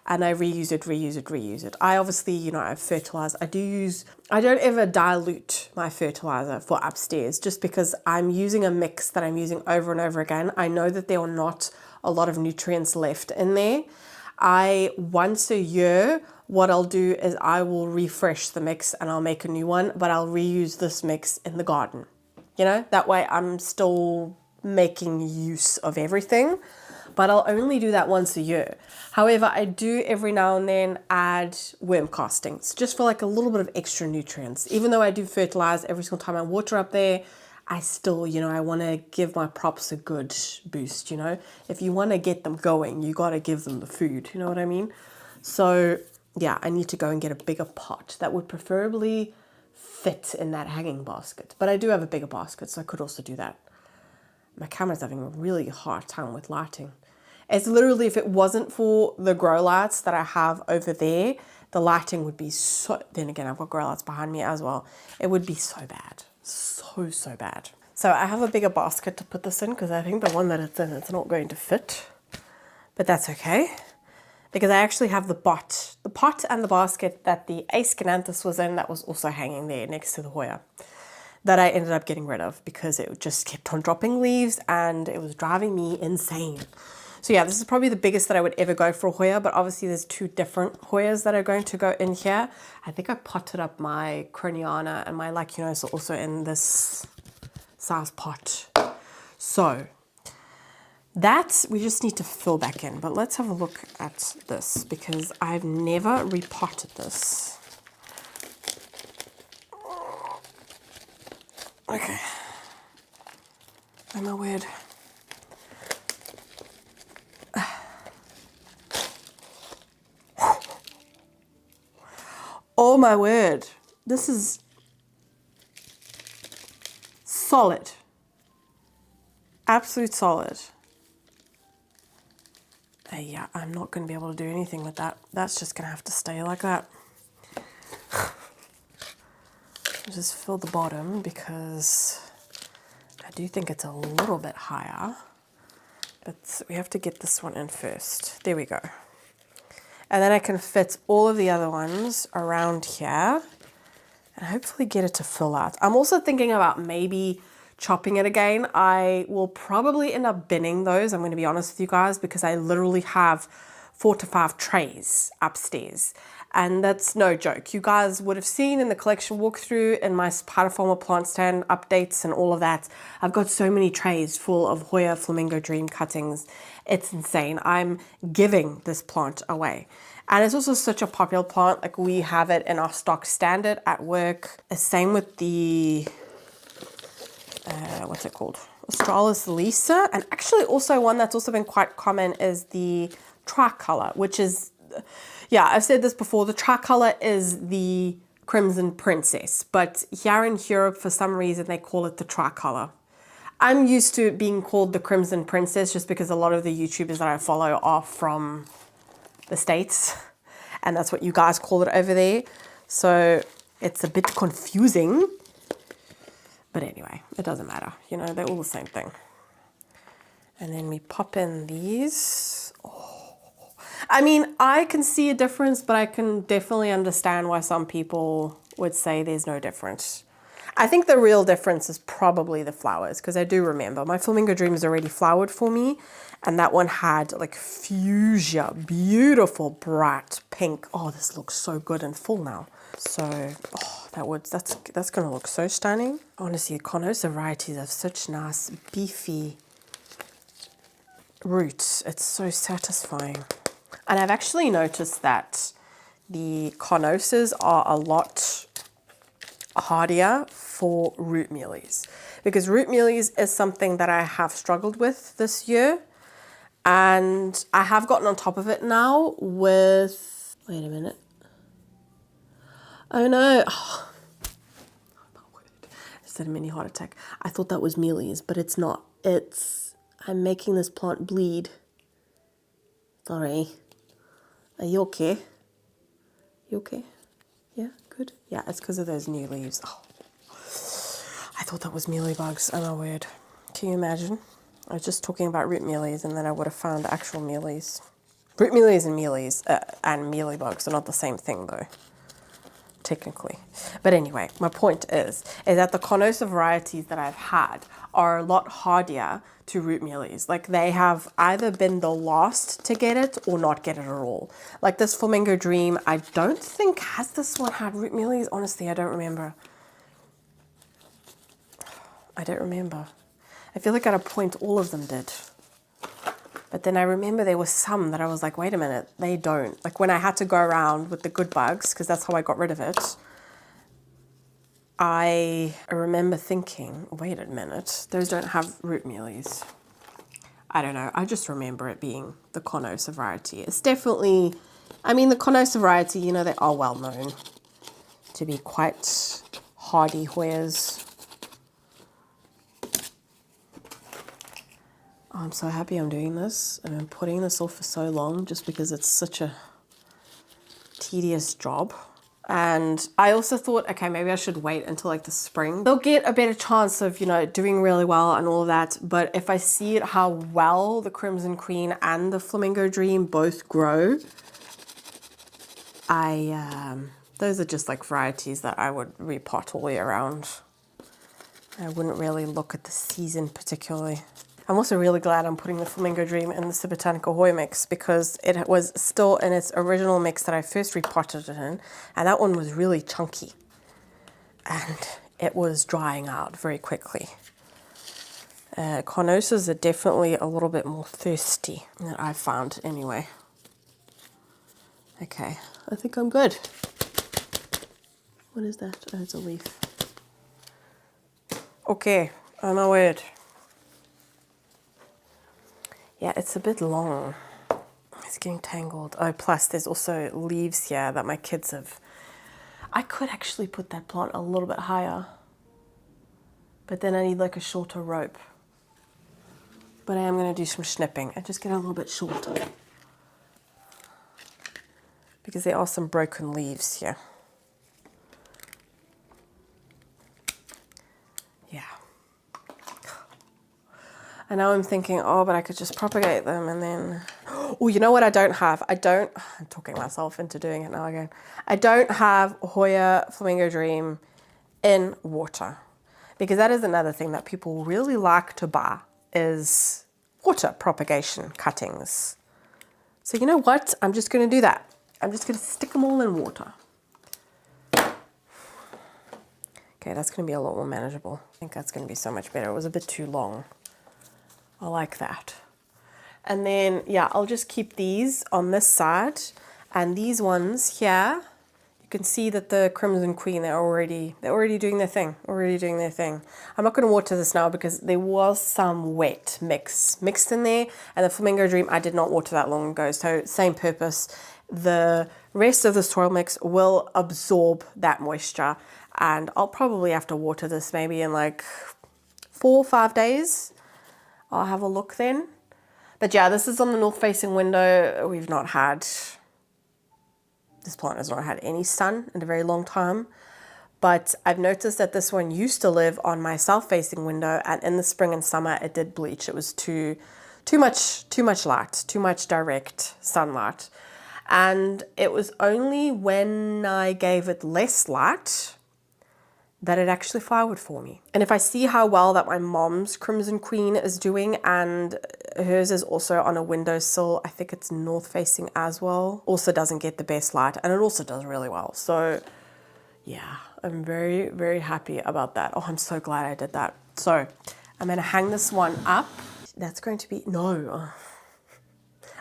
And I reuse it. I obviously, you know, I fertilize. I don't ever dilute my fertilizer for upstairs just because I'm using a mix that I'm using over and over again. I know that there are not a lot of nutrients left in there. Once a year, what I'll do is I will refresh the mix and I'll make a new one, but I'll reuse this mix in the garden. You know, that way I'm still making use of everything. But I'll only do that once a year. However, I do every now and then add worm castings just for like a little bit of extra nutrients. Even though I do fertilize every single time I water up there, I still, you know, I want to give my props a good boost, you know. If you want to get them going, you got to give them the food, you know what I mean? So yeah, I need to go and get a bigger pot that would preferably fit in that hanging basket. But I do have a bigger basket, so I could also do that. My camera's having a really hard time with lighting. It's literally, if it wasn't for the grow lights that I have over there, the lighting would be so, then again, I've got grow lights behind me as well. It would be so bad, so bad. So I have a bigger basket to put this in because I think the one that it's in, it's not going to fit, but that's okay. Because I actually have the pot and the basket that the Aescananthus was in that was also hanging there next to the Hoya, that I ended up getting rid of because it just kept on dropping leaves and it was driving me insane. So yeah, this is probably the biggest that I would ever go for a Hoya, but obviously there's 2 different Hoyas that are going to go in here. I think I potted up my Croniana and my Lacunosa also in this size pot. So that we just need to fill back in, but let's have a look at this because I've never repotted this. Okay. Oh my word. Oh my word. This is solid. Absolute solid. Yeah, I'm not going to be able to do anything with that. That's just going to have to stay like that. Just fill the bottom because I do think it's a little bit higher. But we have to get this one in first. There we go. And then I can fit all of the other ones around here and hopefully get it to fill out. I'm also thinking about maybe chopping it again. I will probably end up binning those, I'm going to be honest with you guys, because I literally have 4 to 5 trays upstairs. And that's no joke. You guys would have seen in the collection walkthrough and my Spiderformer plant stand updates and all of that. I've got so many trays full of Hoya Flamingo Dream cuttings. It's insane. I'm giving this plant away. And it's also such a popular plant. Like, we have it in our stock standard at work. The same with the, what's it called? Australis Lisa. And actually also one that's also been quite common is the tricolor, which is, yeah, I've said this before, the tricolor is the Crimson Princess, but here in Europe, for some reason, they call it the tricolor. I'm used to being called the Crimson Princess just because a lot of the YouTubers that I follow are from the States, and that's what you guys call it over there. So it's a bit confusing, but anyway, it doesn't matter. You know, they're all the same thing. And then we pop in these. I mean, I can see a difference, but I can definitely understand why some people would say there's no difference. I think the real difference is probably the flowers, because I do remember my Flamingo Dream is already flowered for me, and that one had like fuchsia, beautiful bright pink. Oh, this looks so good and full now. So, oh, that's gonna look so stunning. Honestly, the Carnosa varieties have such nice beefy roots. It's so satisfying. And I've actually noticed that the Carnosas are a lot hardier for root mealies, because root mealies is something that I have struggled with this year, and I have gotten on top of it now with, wait a minute. Oh no. Oh, my word. I just had a mini heart attack. I thought that was mealies, but it's not. I'm making this plant bleed. Sorry. Are you okay? You okay? Yeah, good. Yeah, it's because of those new leaves. Oh. I thought that was mealy bugs. Oh my word. Can you imagine? I was just talking about root mealies and then I would have found actual mealies. Root mealies and mealy bugs are not the same thing though, technically. But anyway, my point is that the Carnosa varieties that I've had are a lot hardier to root mealies. Like, they have either been the last to get it or not get it at all. Like this Flamingo Dream, I don't think, has this one had root mealies? Honestly, I don't remember. I don't remember. I feel like at a point all of them did. But then I remember there were some that I was like, wait a minute, they don't. Like when I had to go around with the good bugs, because that's how I got rid of it, I remember thinking, wait a minute, those don't have root mealies. I don't know. I just remember it being the Carnosa variety. It's definitely, I mean, the Carnosa variety, you know, they are well known to be quite hardy Hoyas. Oh, I'm so happy I'm doing this. And I'm putting this off for so long just because it's such a tedious job. And I also thought, okay, maybe I should wait until like the spring. They'll get a better chance of, you know, doing really well and all of that. But if I see it, how well the Crimson Queen and the Flamingo Dream both grow, those are just like varieties that I would repot all year round. I wouldn't really look at the season particularly. I'm also really glad I'm putting the Flamingo Dream in the Subbotanical Hoya mix, because it was still in its original mix that I first repotted it in, and that one was really chunky and it was drying out very quickly. Carnosas are definitely a little bit more thirsty, that I've found anyway. Okay, I think I'm good. What is that? Oh, it's a leaf. Okay, on my word. Yeah, it's a bit long. It's getting tangled. Oh, plus there's also leaves here that my kids have... I could actually put that plant a little bit higher, but then I need like a shorter rope. But I am going to do some snipping and just get a little bit shorter, because there are some broken leaves here. Yeah. And now I'm thinking, oh, but I could just propagate them and then... Oh, you know what I don't have? I'm talking myself into doing it now again. I don't have Hoya Flamingo Dream in water, because that is another thing that people really like to buy, is water propagation cuttings. So you know what? I'm just going to do that. I'm just going to stick them all in water. Okay, that's going to be a lot more manageable. I think that's going to be so much better. It was a bit too long. I like that. And then, yeah, I'll just keep these on this side. And these ones here, you can see that the Crimson Queen, they're already doing their thing. I'm not going to water this now because there was some wet mixed in there. And the Flamingo Dream, I did not water that long ago. So same purpose. The rest of the soil mix will absorb that moisture. And I'll probably have to water this maybe in like 4 or 5 days. I'll have a look then. But yeah, this is on the north facing window. We've not had, this plant has not had any sun in a very long time. But I've noticed that this one used to live on my south facing window, and in the spring and summer it did bleach. It was too much light, too much direct sunlight. And it was only when I gave it less light that it actually flowered for me. And if I see how well that my mom's Crimson Queen is doing, and hers is also on a windowsill, I think it's north facing as well, also doesn't get the best light, and it also does really well. So yeah, I'm very, very happy about that. Oh, I'm so glad I did that. So I'm gonna hang this one up. That's going to be, no.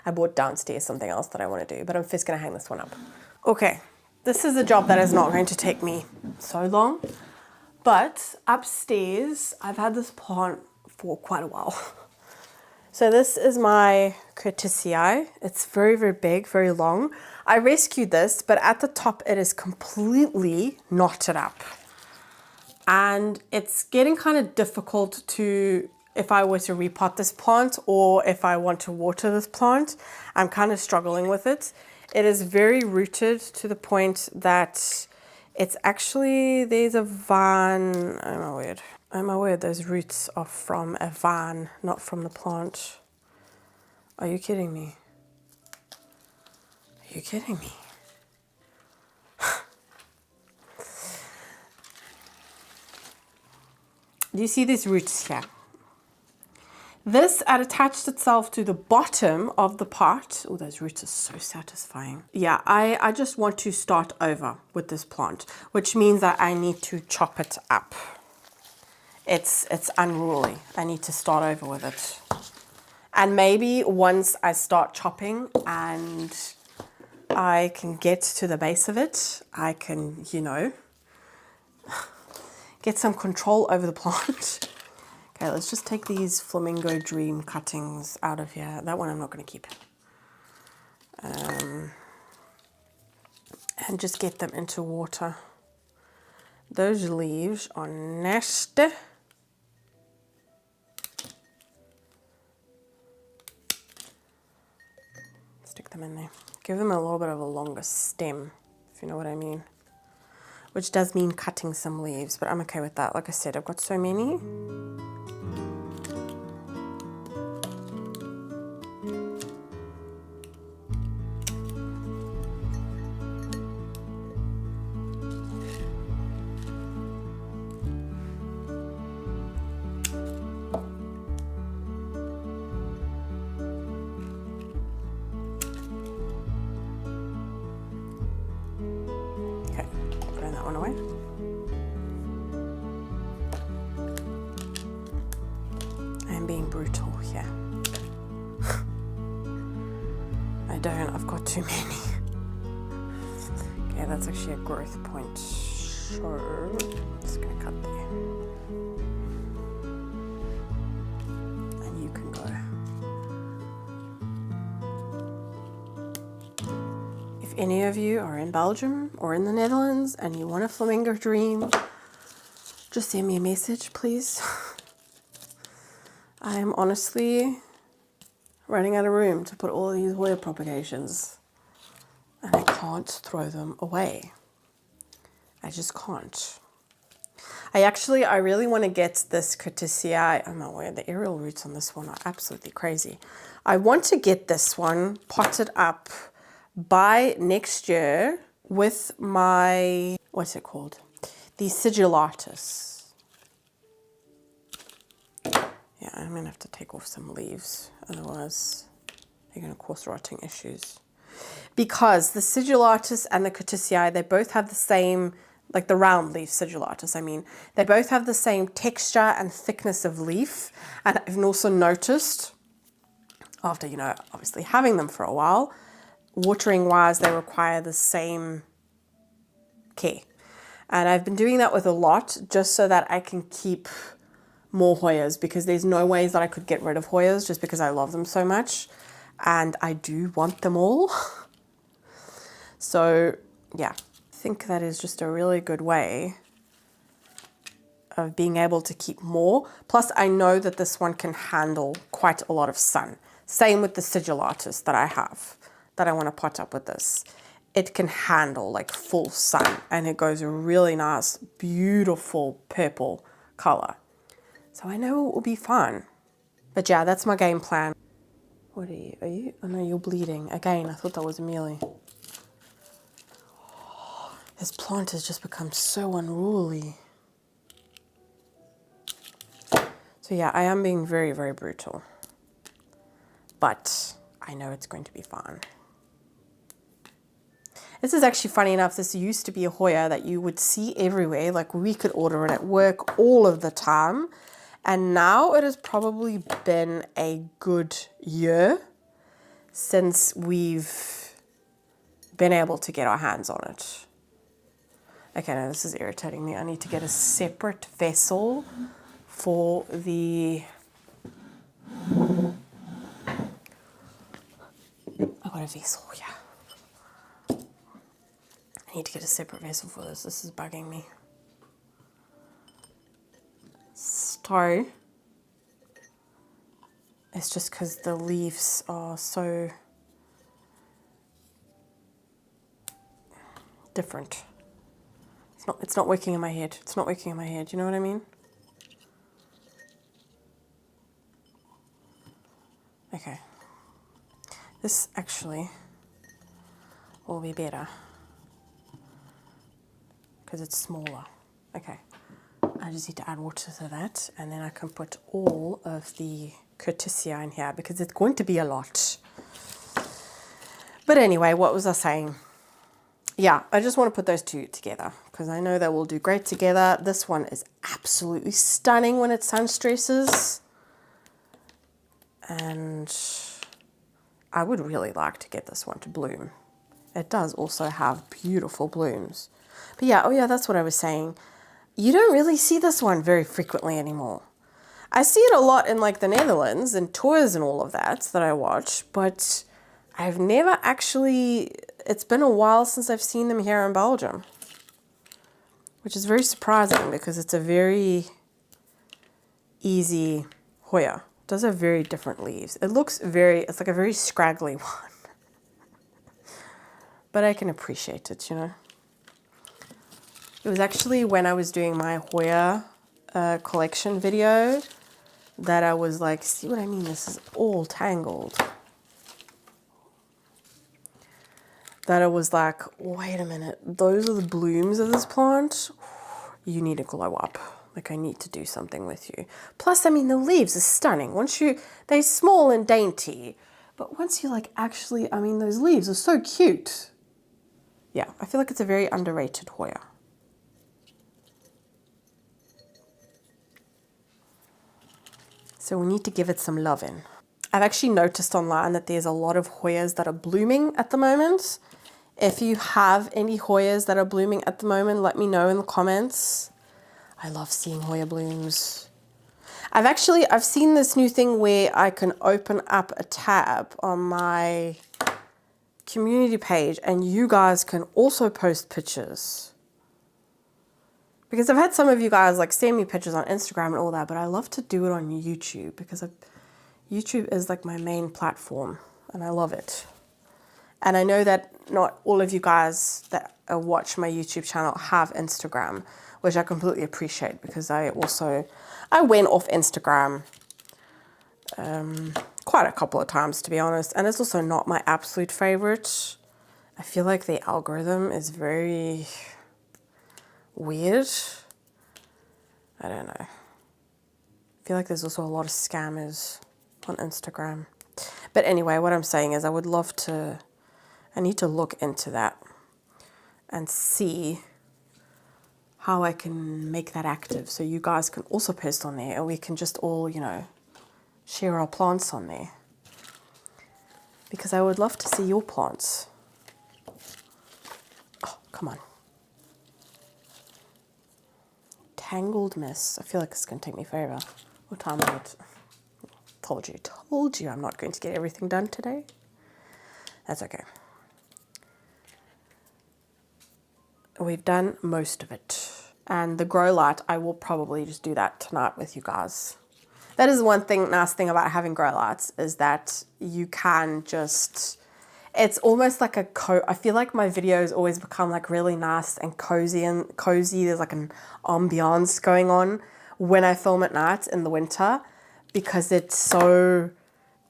I bought downstairs something else that I want to do, but I'm first gonna hang this one up. Okay, this is a job that is not going to take me so long. But upstairs, I've had this plant for quite a while. So this is my Curtisii. It's very, very big, very long. I rescued this, but at the top it is completely knotted up. And it's getting kind of difficult to, if I were to repot this plant or if I want to water this plant, I'm kind of struggling with it. It is very rooted to the point that it's actually, there's a vine, oh my word, those roots are from a vine, not from the plant. Are you kidding me? Are you kidding me? Do you see these roots here? This had attached itself to the bottom of the pot. Oh, those roots are so satisfying. Yeah, I just want to start over with this plant, which means that I need to chop it up. It's unruly. I need to start over with it. And maybe once I start chopping and I can get to the base of it, I can, you know, get some control over the plant. Okay, let's just take these Flamingo Dream cuttings out of here. That one I'm not going to keep. And just get them into water. Those leaves are nasty. Stick them in there. Give them a little bit of a longer stem, if you know what I mean. Which does mean cutting some leaves, but I'm okay with that. Like I said, I've got so many. Away. I'm being brutal here. I've got too many. Okay, that's actually a growth point. So, I'm just gonna cut there. And you can go. If any of you are in Belgium or in the Netherlands and you want a flamingo dream, just send me a message, please. I am honestly running out of room to put all these Hoya propagations, and I can't throw them away. I just can't. I really want to get this Curtisii. Oh my word, the aerial roots on this one are absolutely crazy. I want to get this one potted up by next year with my, what's it called? The Sigillatus. Yeah, I'm going to have to take off some leaves, otherwise they're going to cause rotting issues. Because the Sigillatus and the Curtisii, they both have the same, like the round leaf Sigillatus, I mean, they both have the same texture and thickness of leaf. And I've also noticed, after, you know, obviously having them for a while, watering wise, they require the same care. And I've been doing that with a lot just so that I can keep more Hoyas, because there's no ways that I could get rid of Hoyas just because I love them so much. And I do want them all. So yeah, I think that is just a really good way of being able to keep more. Plus I know that this one can handle quite a lot of sun. Same with the Sigillatus that I have, that I want to pot up with this. It can handle like full sun, and it goes a really nice, beautiful purple color. So I know it will be fun. But yeah, that's my game plan. What are you? Oh no, you're bleeding. Again, I thought that was Amelie. This plant has just become so unruly. So yeah, I am being very, very brutal. But I know it's going to be fun. This is actually funny enough, this used to be a Hoya that you would see everywhere. Like we could order it at work all of the time. And now it has probably been a good year since we've been able to get our hands on it. Okay, now this is irritating me. I need to get a separate vessel for the... I got a vessel, yeah. I need to get a separate vessel for this. This is bugging me. So, it's just because the leaves are so different. It's not working in my head. It's not working in my head. You know what I mean? Okay. This actually will be better because it's smaller. Okay. I just need to add water to that, and then I can put all of the Curtisii in here because it's going to be a lot. But anyway, what was I saying? Yeah, I just want to put those two together because I know they will do great together. This one is absolutely stunning when it sun stresses. And I would really like to get this one to bloom. It does also have beautiful blooms. But yeah, oh yeah, that's what I was saying. You don't really see this one very frequently anymore. I see it a lot in like the Netherlands and tours and all of that I watch, but I've never actually, it's been a while since I've seen them here in Belgium, which is very surprising because it's a very easy Hoya. It does have very different leaves. It looks it's like a very scraggly one, but I can appreciate it, you know. It was actually when I was doing my Hoya collection video that I was like, see what I mean? This is all tangled. That I was like, wait a minute, those are the blooms of this plant? You need to glow up. Like I need to do something with you. Plus, I mean, the leaves are stunning. They're small and dainty, but once you like actually, I mean, those leaves are so cute. Yeah, I feel like it's a very underrated Hoya. So we need to give it some loving. I've actually noticed online that there's a lot of Hoyas that are blooming at the moment. If you have any Hoyas that are blooming at the moment, let me know in the comments. I love seeing Hoya blooms. I've seen this new thing where I can open up a tab on my community page and you guys can also post pictures. Because I've had some of you guys like send me pictures on Instagram and all that, but I love to do it on YouTube because YouTube is like my main platform and I love it. And I know that not all of you guys that watch my YouTube channel have Instagram, which I completely appreciate because I went off Instagram quite a couple of times, to be honest. And it's also not my absolute favorite. I feel like the algorithm is very weird. I don't know. I feel like there's also a lot of scammers on Instagram. But anyway, what I'm saying is I need to look into that and see how I can make that active so you guys can also post on there and we can just all, you know, share our plants on there. Because I would love to see your plants. Oh, come on. Tangled mess. I feel like it's going to take me forever. What time is it? Told you I'm not going to get everything done today. That's okay. We've done most of it. And the grow light, I will probably just do that tonight with you guys. That is one thing, nice thing about having grow lights is that you can just, it's almost like I feel like my videos always become like really nice and cozy. There's like an ambiance going on when I film at night in the winter because it's so,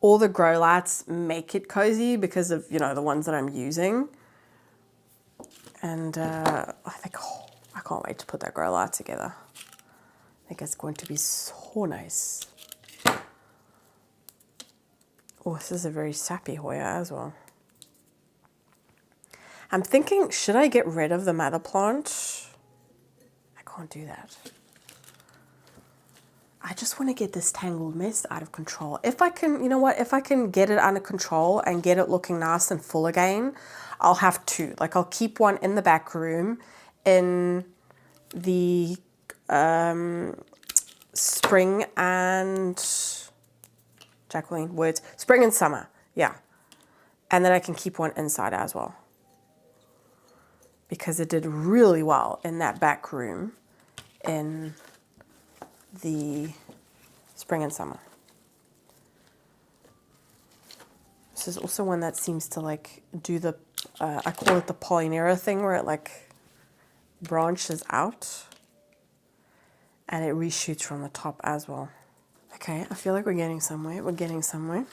all the grow lights make it cozy because of, you know, the ones that I'm using. And I think, I can't wait to put that grow light together. I think it's going to be so nice. Oh, this is a very sappy Hoya as well. I'm thinking, should I get rid of the mother plant? I can't do that. I just want to get this tangled mess out of control. If I can, you know what, if I can get it under control and get it looking nice and full again, I'll have two. Like I'll keep one in the back room in the spring and, Jacqueline, words, spring and summer, yeah. And then I can keep one inside as well. Because it did really well in that back room in the spring and summer. This is also one that seems to like do the, I call it the polynera thing where it like branches out and it reshoots from the top as well. Okay, I feel like we're getting somewhere.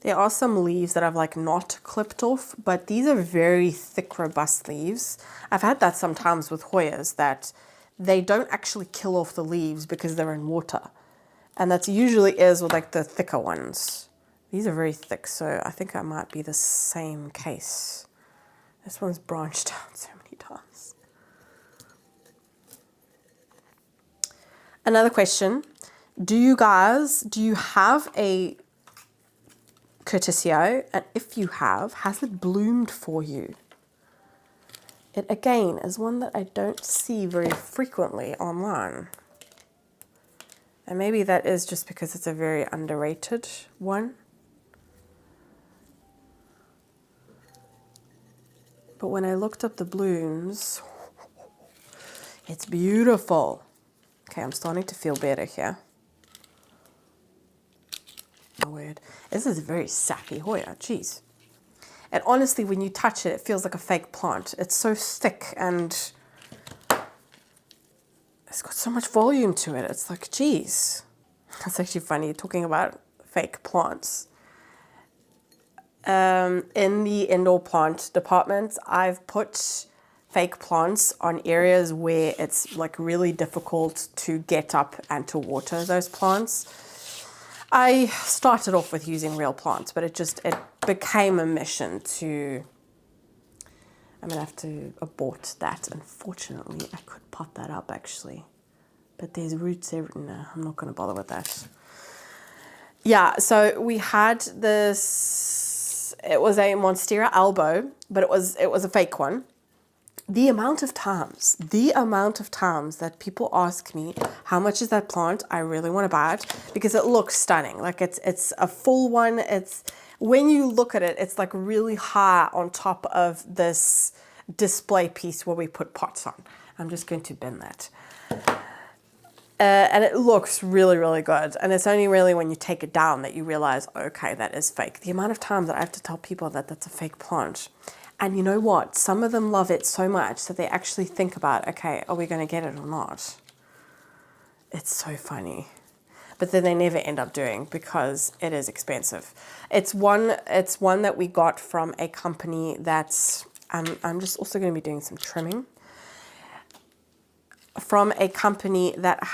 There are some leaves that I've like not clipped off, but these are very thick, robust leaves. I've had that sometimes with Hoyas that they don't actually kill off the leaves because they're in water. And that's usually is with like the thicker ones. These are very thick, so I think I might be the same case. This one's branched out so many times. Another question. Do you have a Curtisio? And if you have, has it bloomed for you? It again is one that I don't see very frequently online. And maybe that is just because it's a very underrated one. But when I looked up the blooms, it's beautiful. Okay, I'm starting to feel better here. My word. This is a very sappy Hoya, jeez. And honestly, when you touch it, it feels like a fake plant. It's so thick and it's got so much volume to it. It's like, geez. That's actually funny, talking about fake plants. In the indoor plant department, I've put fake plants on areas where it's like really difficult to get up and to water those plants. I started off with using real plants, but it became a mission to, I'm gonna have to abort that. Unfortunately, I could pot that up actually, but there's roots everywhere. No, I'm not gonna bother with that. Yeah, so we had this, it was a Monstera elbow, but it was a fake one. the amount of times that people ask me, how much is that plant? I really want to buy it because it looks stunning. Like it's a full one. It's, when you look at it, it's like really high on top of this display piece where we put pots on. I'm just going to bend that. And it looks really, really good. And it's only really when you take it down that you realize, okay, that is fake. The amount of times that I have to tell people that that's a fake plant. And you know what? Some of them love it so much that they actually think about, okay, are we going to get it or not? It's so funny. But then they never end up doing because it is expensive. It's one that we got from a company that's, I'm just also going to be doing some trimming. From a company that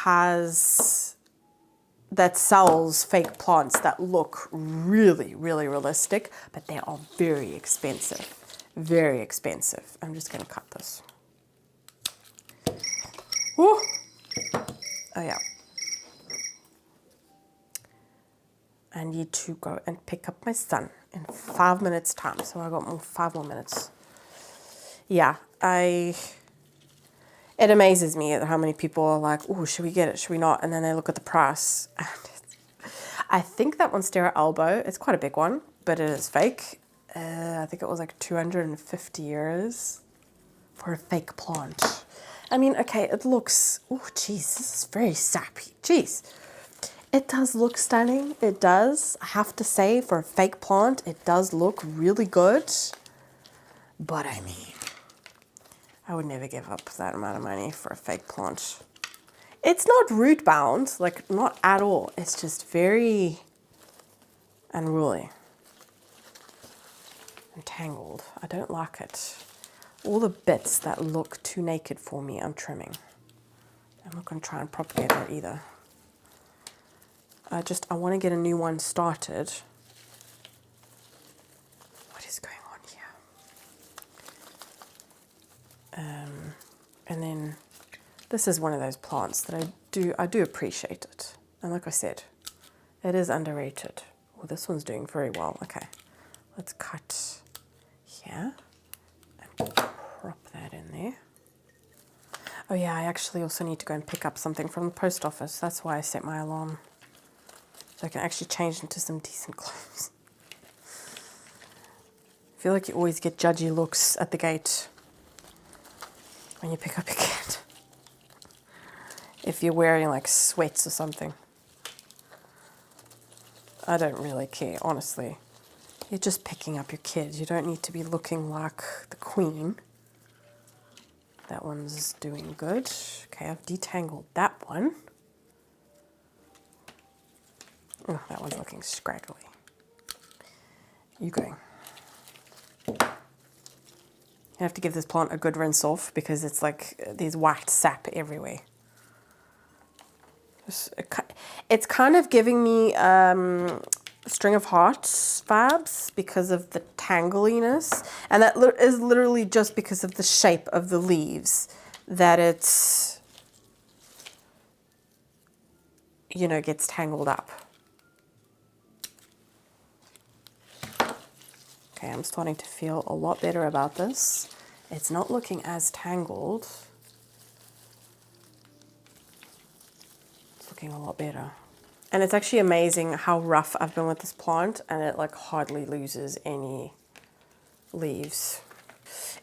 sells fake plants that look really, really realistic, but they are very expensive. Very expensive. I'm just going to cut this. Woo. Oh yeah. I need to go and pick up my son in 5 minutes time. So I got 5 more minutes. Yeah, it amazes me how many people are like, oh, should we get it? Should we not? And then they look at the price. I think that Monstera elbow, it's quite a big one, but it is fake. I think it was like 250 euros for a fake plant. I mean, okay, it looks, oh, geez, this is very sappy. Geez, it does look stunning. It does. I have to say, for a fake plant, it does look really good. But I mean, I would never give up that amount of money for a fake plant. It's not root bound, like not at all. It's just very unruly. Entangled. I don't like it. All the bits that look too naked for me, I'm trimming. I'm not going to try and propagate that either. I want to get a new one started. What is going on here? And then this is one of those plants that I do appreciate it. And like I said, it is underrated. Well, this one's doing very well. Okay, let's cut here and prop that in there. Oh yeah, I actually also need to go and pick up something from the post office. That's why I set my alarm. So I can actually change into some decent clothes. I feel like you always get judgy looks at the gate when you pick up your kid. If you're wearing like sweats or something. I don't really care, honestly. You're just picking up your kid. You don't need to be looking like the queen. That one's doing good. Okay, I've detangled that one. Oh, that one's looking scraggly. You go. You have to give this plant a good rinse off because it's like there's white sap everywhere. It's kind of giving me String of Hearts vibes because of the tangliness, and that is literally just because of the shape of the leaves that it's, you know, gets tangled up. Okay, I'm starting to feel a lot better about this. It's not looking as tangled. It's looking a lot better. And it's actually amazing how rough I've been with this plant, and it like hardly loses any leaves.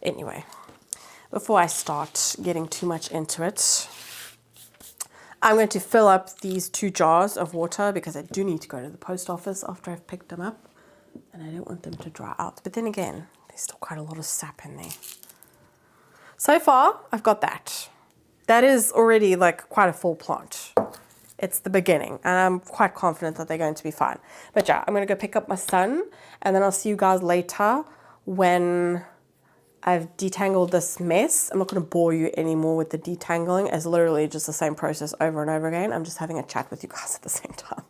Anyway, before I start getting too much into it, I'm going to fill up these 2 jars of water because I do need to go to the post office after I've picked them up, and I don't want them to dry out. But then again, there's still quite a lot of sap in there. So far, I've got that. That is already like quite a full plant. It's the beginning, and I'm quite confident that they're going to be fine. But yeah, I'm going to go pick up my son, and then I'll see you guys later when I've detangled this mess. I'm not going to bore you anymore with the detangling. It's literally just the same process over and over again. I'm just having a chat with you guys at the same time.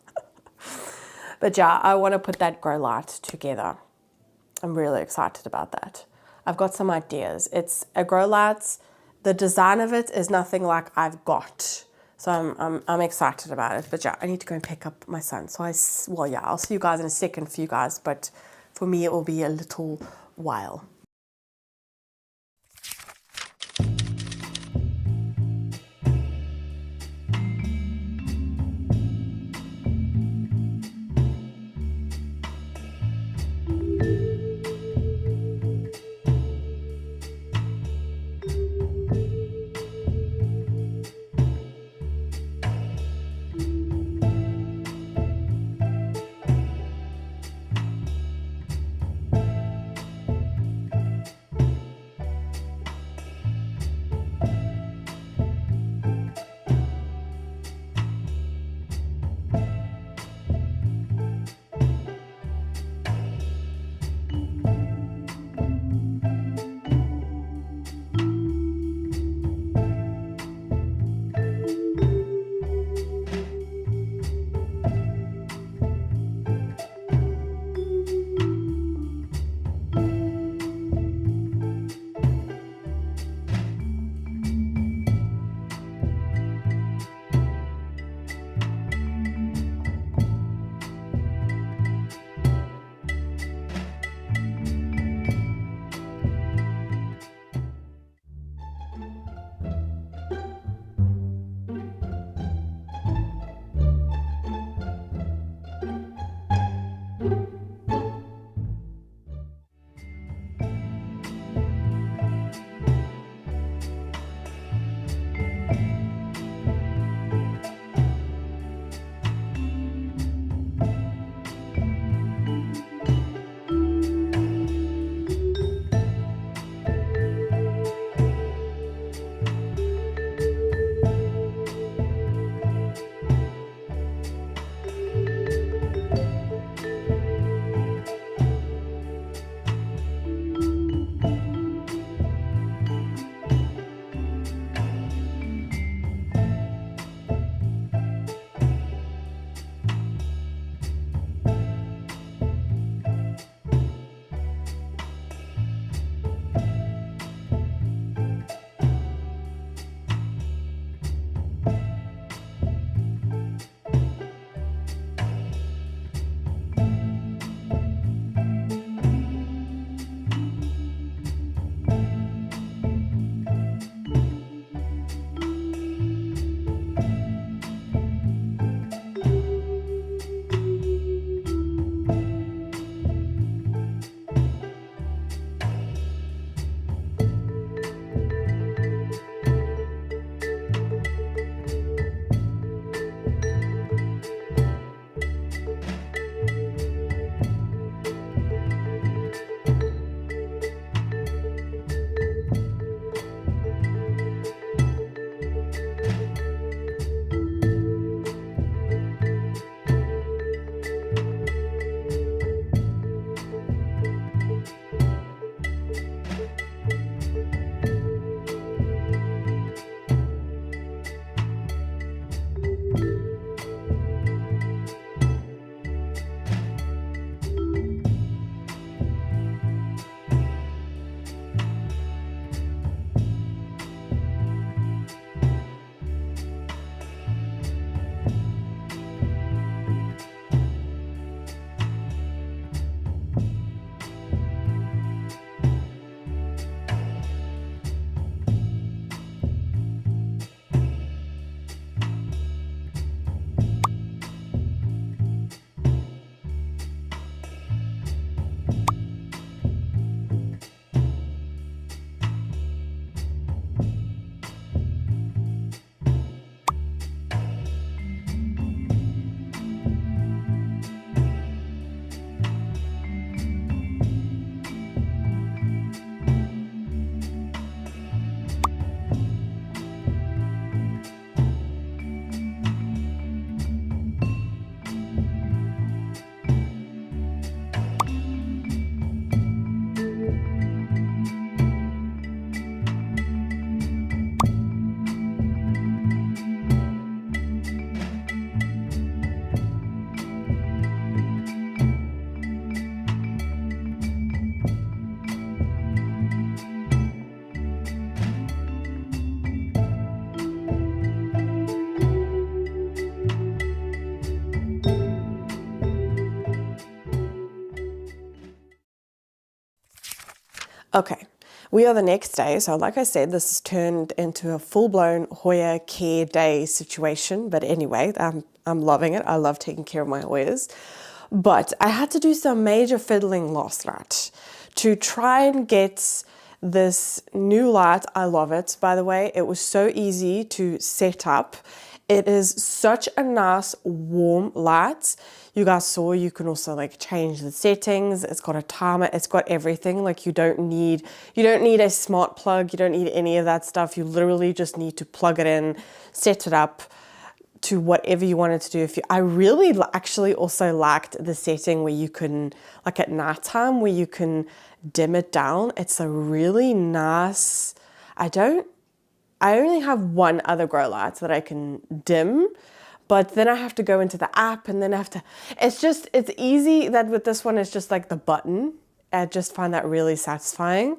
But yeah, I want to put that grow light together. I'm really excited about that. I've got some ideas. It's a grow light. The design of it is nothing like I've got. So I'm excited about it. But yeah, I need to go and pick up my son. So well, yeah, I'll see you guys in a second for you guys. But for me, it will be a little while. Okay, we are the next day. So like I said, this has turned into a full-blown Hoya Care day situation. But anyway, I'm loving it. I love taking care of my Hoyas. But I had to do some major fiddling last night to try and get this new light. I love it, by the way. It was so easy to set up. It is such a nice warm light. You guys saw you can also like change the settings. It's got a timer, it's got everything. Like you don't need a smart plug, you don't need any of that stuff. You literally just need to plug it in, set it up to whatever you wanted to do. I really actually also liked the setting where you can, like at nighttime, where you can dim it down. It's a really nice, I only have one other grow light that I can dim, but then I have to go into the app and then it's easy that with this one, it's just like the button. I just find that really satisfying.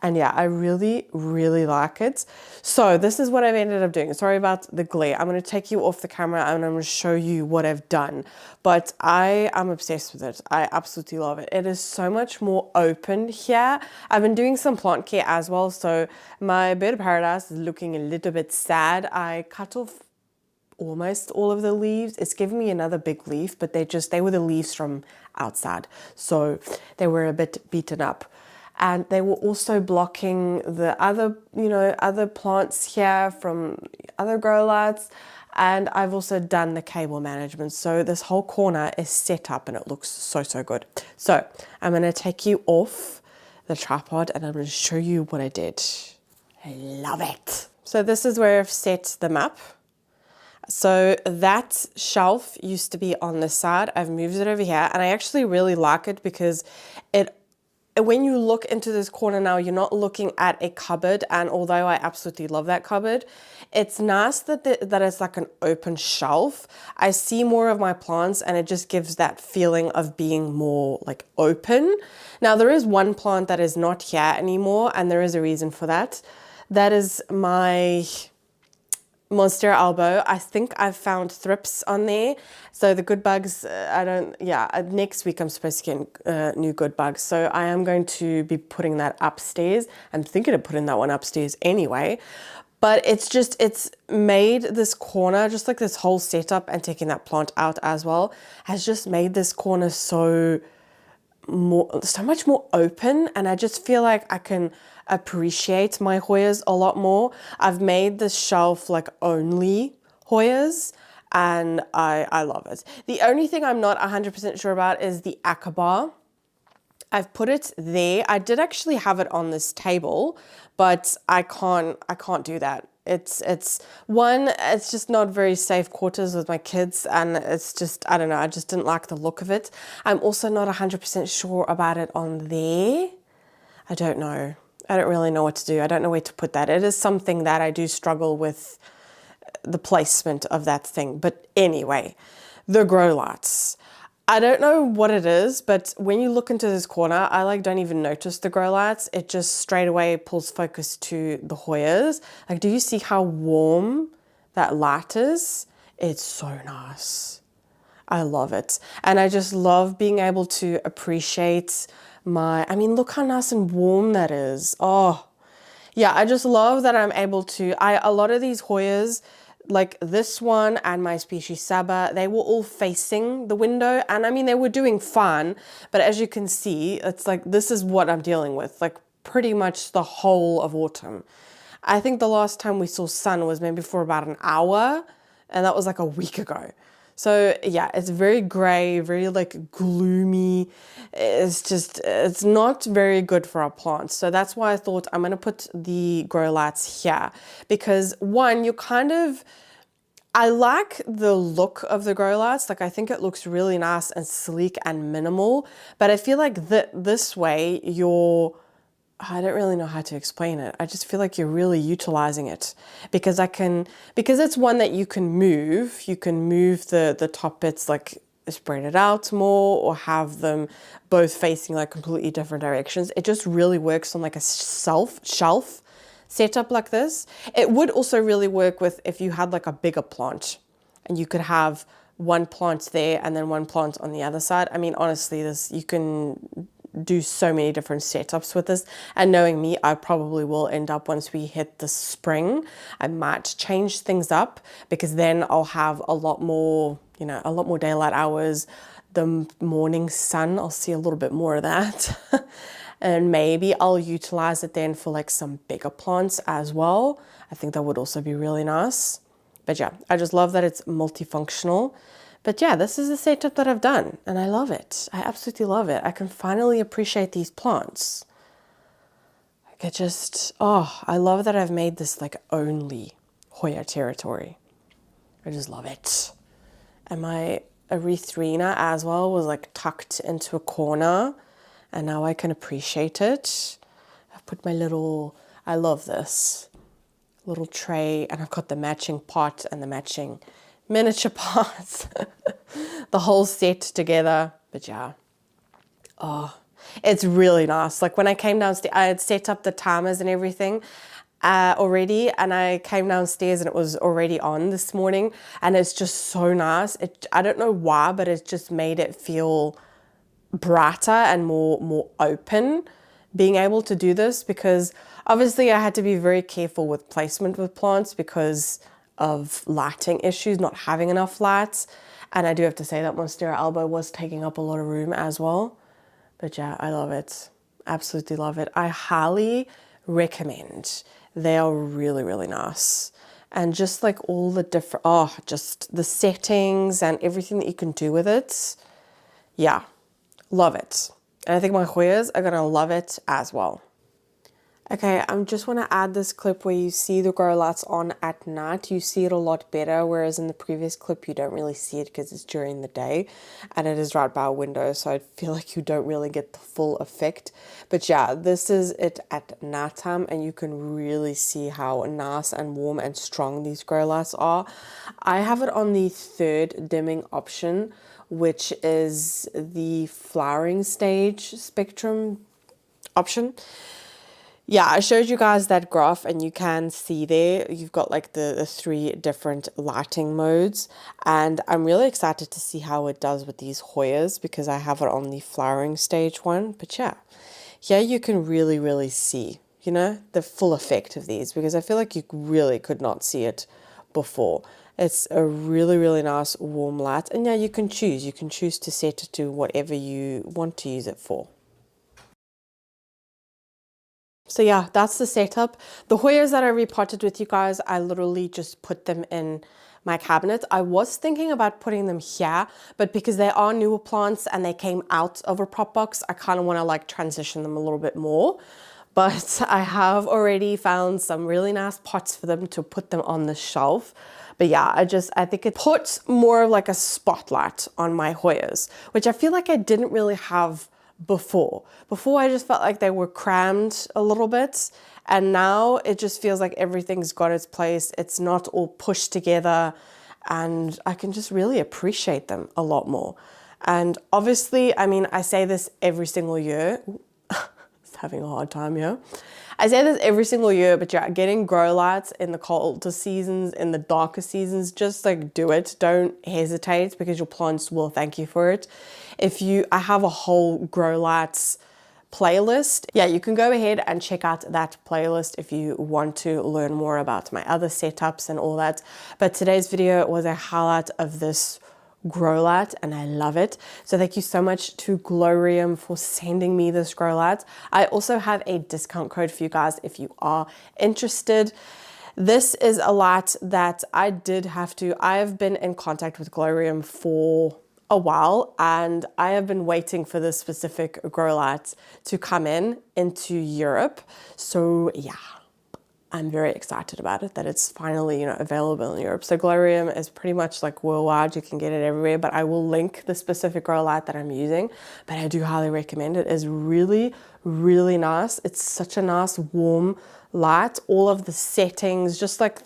And yeah, I really, really like it. So this is what I've ended up doing. Sorry about the glare. I'm going to take you off the camera and I'm going to show you what I've done. But I am obsessed with it. I absolutely love it. It is so much more open here. I've been doing some plant care as well. So my bird of paradise is looking a little bit sad. I cut off almost all of the leaves. It's giving me another big leaf, but they were the leaves from outside. So they were a bit beaten up. And they were also blocking the other plants here from other grow lights. And I've also done the cable management. So this whole corner is set up and it looks so, so good. So I'm going to take you off the tripod and I'm going to show you what I did. I love it. So this is where I've set them up. So that shelf used to be on this side. I've moved it over here and I actually really like it because when you look into this corner now, you're not looking at a cupboard. And although I absolutely love that cupboard, it's nice that it's like an open shelf. I see more of my plants and it just gives that feeling of being more like open. Now there is one plant that is not here anymore and there is a reason for that. That is my Monstera elbow. I think I've found thrips on there. So the good bugs, next week I'm supposed to get new good bugs. So I am going to be putting that upstairs. I'm thinking of putting that one upstairs anyway. But it's made this corner, just like this whole setup and taking that plant out as well, has just made this corner so much more open. And I just feel like I can appreciate my Hoyas a lot more. I've made this shelf like only Hoyas and I love it. The only thing I'm not 100% sure about is the Akbar. I've put it there. I did actually have it on this table, but I can't do that. It's just not very safe quarters with my kids and it's just, I don't know, I just didn't like the look of it. I'm also not 100% sure about it on there. I don't know. I don't really know what to do. I don't know where to put that. It is something that I do struggle with the placement of that thing. But anyway, the grow lights. I don't know what it is, but when you look into this corner, I don't even notice the grow lights. It just straight away pulls focus to the Hoyas. Like, do you see how warm that light is? It's so nice. I love it. And I just love being able to appreciate look how nice and warm that is. Oh, yeah, I just love that I'm able to, a lot of these Hoyas, like this one and my species Saba, they were all facing the window and they were doing fine. But as you can see, it's like, this is what I'm dealing with, like pretty much the whole of autumn. I think the last time we saw sun was maybe for about an hour and that was like a week ago. So yeah, it's very gray, very like gloomy. It's not very good for our plants. So that's why I thought I'm going to put the grow lights here because one, I like the look of the grow lights. Like I think it looks really nice and sleek and minimal, but I feel like this way I don't really know how to explain it. I just feel like you're really utilizing it because it's one that you can move. You can move the top bits, like spread it out more or have them both facing like completely different directions. It just really works on like a shelf setup like this. It would also really work with if you had like a bigger plant and you could have one plant there and then one plant on the other side. Honestly, you can do so many different setups with this, and knowing me, I probably will end up, once we hit the spring, I might change things up because then I'll have a lot more daylight hours. the morning sun, I'll see a little bit more of that. And maybe I'll utilize it then for like some bigger plants as well. I think that would also be really nice. But yeah, I just love that it's multifunctional. But yeah, this is the setup that I've done and I love it. I absolutely love it. I can finally appreciate these plants. Like it just, oh, I love that I've made this like only Hoya territory. I just love it. And my erythrina as well was like tucked into a corner and now I can appreciate it. I've put my little, I love this little tray and I've got the matching pot and the matching miniature pots, the whole set together. But yeah, oh, it's really nice. Like when I came downstairs, I had set up the timers and everything already, and I came downstairs and it was already on this morning, and it's just so nice. I don't know why, but it just made it feel brighter and more open being able to do this, because obviously I had to be very careful with placement with plants because of lighting issues, not having enough lights. And I do have to say that Monstera alba was taking up a lot of room as well. But yeah, I love it. Absolutely love it. I highly recommend. They are really, really nice. And just like all the different, just the settings and everything that you can do with it. Yeah, love it. And I think my Hoyas are gonna love it as well. Okay, I just want to add this clip where you see the grow lights on at night. You see it a lot better, whereas in the previous clip you don't really see it because it's during the day and it is right by a window, so I feel like you don't really get the full effect. But yeah, this is it at nighttime and you can really see how nice and warm and strong these grow lights are. I have it on the 3rd dimming option, which is the flowering stage spectrum option. Yeah, I showed you guys that graph and you can see there, you've got like the 3 different lighting modes, and I'm really excited to see how it does with these Hoyas because I have it on the flowering stage one. But yeah, here you can really, really see, you know, the full effect of these, because I feel like you really could not see it before. It's a really, really nice warm light, and yeah, you can choose to set it to whatever you want to use it for. So yeah, that's the setup. The Hoyas that I repotted with you guys, I literally just put them in my cabinet. I was thinking about putting them here, but because they are newer plants and they came out of a prop box, I kind of want to like transition them a little bit more. But I have already found some really nice pots for them to put them on the shelf. But yeah, I think it puts more of like a spotlight on my Hoyas, which I feel like I didn't really have before. Before I just felt like they were crammed a little bit, and now it just feels like everything's got its place. It's not all pushed together and I can just really appreciate them a lot more. And obviously, I mean, I say this every single year. It's having a hard time here. I say this every single year, but yeah, getting grow lights in the colder seasons, in the darker seasons, just like do it. Don't hesitate because your plants will thank you for it. I have a whole grow lights playlist. Yeah, you can go ahead and check out that playlist if you want to learn more about my other setups and all that. But today's video was a highlight of this grow light and I love it. So thank you so much to GLOWRIUM for sending me this grow light. I also have a discount code for you guys if you are interested. This is a light that I have been in contact with GLOWRIUM for a while and I have been waiting for this specific grow light to come into Europe. So yeah, I'm very excited about it, that it's finally, available in Europe. So GLOWRIUM is pretty much like worldwide. You can get it everywhere, but I will link the specific grow light that I'm using. But I do highly recommend it. It's really, really nice. It's such a nice warm light. All of the settings, just like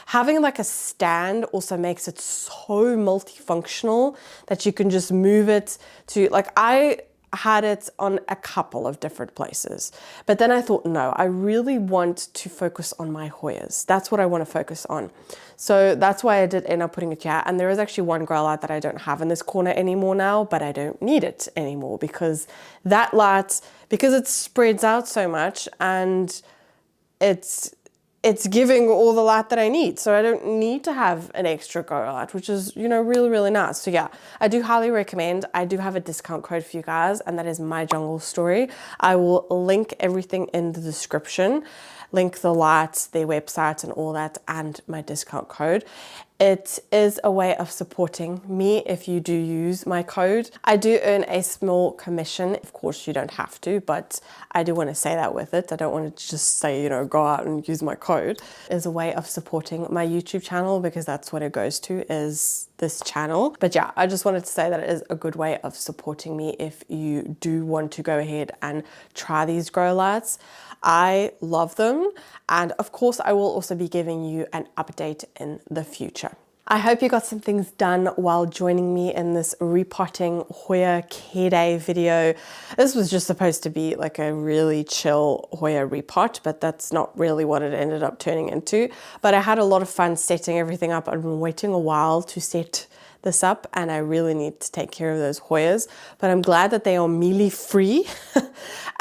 having like a stand also makes it so multifunctional that you can just move it to, like I had it on a couple of different places, but then I thought, no, I really want to focus on my Hoyas. That's what I want to focus on. So that's why I did end up putting it here. And there is actually one grow light that I don't have in this corner anymore now, but I don't need it anymore because that light, because it spreads out so much and it it's giving all the light that I need. So I don't need to have an extra grow light, which is, you know, really, really nice. So yeah, I do highly recommend. I do have a discount code for you guys, and that is My Jungle Story. I will link everything in the description, link the lights, their website and all that, and my discount code. It is a way of supporting me if you do use my code. I do earn a small commission. Of course, you don't have to, but I do want to say that with it. I don't want to just say, you know, go out and use my code. It is a way of supporting my YouTube channel, because that's what it goes to, is this channel. But yeah, I just wanted to say that it is a good way of supporting me if you do want to go ahead and try these grow lights. I love them, and of course I will also be giving you an update in the future. I hope you got some things done while joining me in this repotting Hoya Care Day video. This was just supposed to be like a really chill Hoya repot, but that's not really what it ended up turning into. But I had a lot of fun setting everything up. I've been waiting a while to set this up, and I really need to take care of those Hoyas, but I'm glad that they are mealy free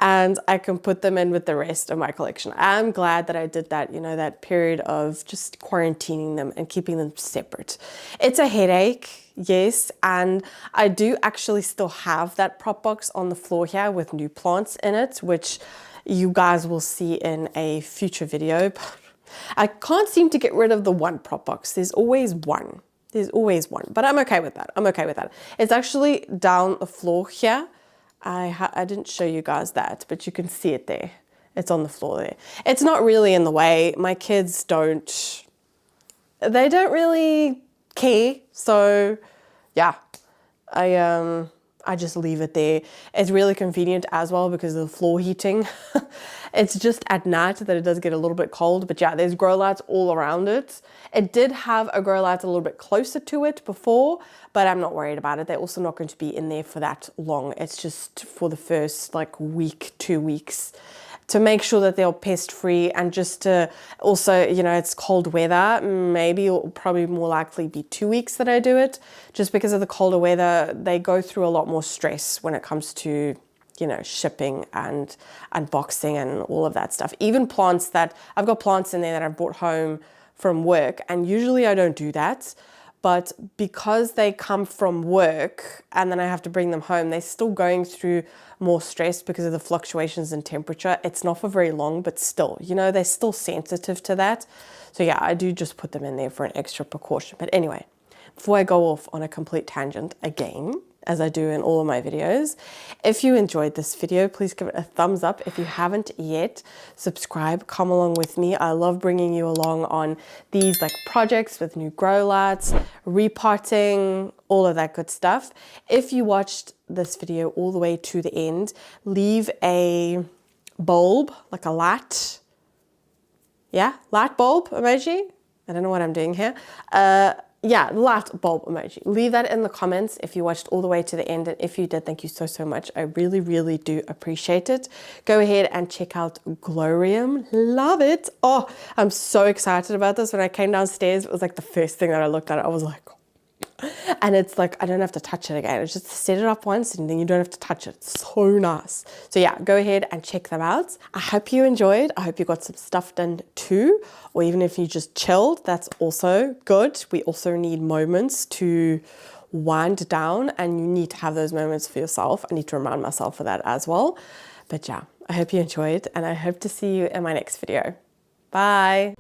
and I can put them in with the rest of my collection. I'm glad that I did that, you know, that period of just quarantining them and keeping them separate. It's a headache, yes, and I do actually still have that prop box on the floor here with new plants in it, which you guys will see in a future video. I can't seem to get rid of the one prop box. There's always one. There's always one, but I'm okay with that. I'm okay with that. It's actually down the floor here. I didn't show you guys that, but you can see it there. It's on the floor there. It's not really in the way. My kids don't really care. So yeah, I just leave it there. It's really convenient as well because of the floor heating. It's just at night that it does get a little bit cold, but yeah, there's grow lights all around it. It did have a grow light a little bit closer to it before, but I'm not worried about it. They're also not going to be in there for that long. It's just for the first like week, 2 weeks, to make sure that they're pest free, and just to also, you know, it's cold weather. Maybe it'll probably more likely be 2 weeks that I do it, just because of the colder weather. They go through a lot more stress when it comes to, you know, shipping and unboxing and all of that stuff. Even plants that, I've got plants in there that I've brought home from work, and usually I don't do that. But because they come from work and then I have to bring them home, they're still going through more stress because of the fluctuations in temperature. It's not for very long, but still, you know, they're still sensitive to that. So yeah, I do just put them in there for an extra precaution. But anyway, before I go off on a complete tangent again, as I do in all of my videos, if you enjoyed this video, please give it a thumbs up. If you haven't yet, subscribe, come along with me. I love bringing you along on these like projects with new grow lights, repotting, all of that good stuff. If you watched this video all the way to the end, leave a bulb, like a light, yeah, light bulb emoji. I don't know what I'm doing here. Yeah, light bulb emoji. Leave that in the comments if you watched all the way to the end. And if you did, thank you so, so much. I really, really do appreciate it. Go ahead and check out GLOWRIUM. Love it. Oh, I'm so excited about this. When I came downstairs, it was like the first thing that I looked at. I was like, and it's like, I don't have to touch it again. It's just set it up once and then you don't have to touch it. It's so nice. So yeah, go ahead and check them out. I hope you enjoyed. I hope you got some stuff done too. Or even if you just chilled, that's also good. We also need moments to wind down, and you need to have those moments for yourself. I need to remind myself of that as well. But yeah, I hope you enjoyed, and I hope to see you in my next video. Bye.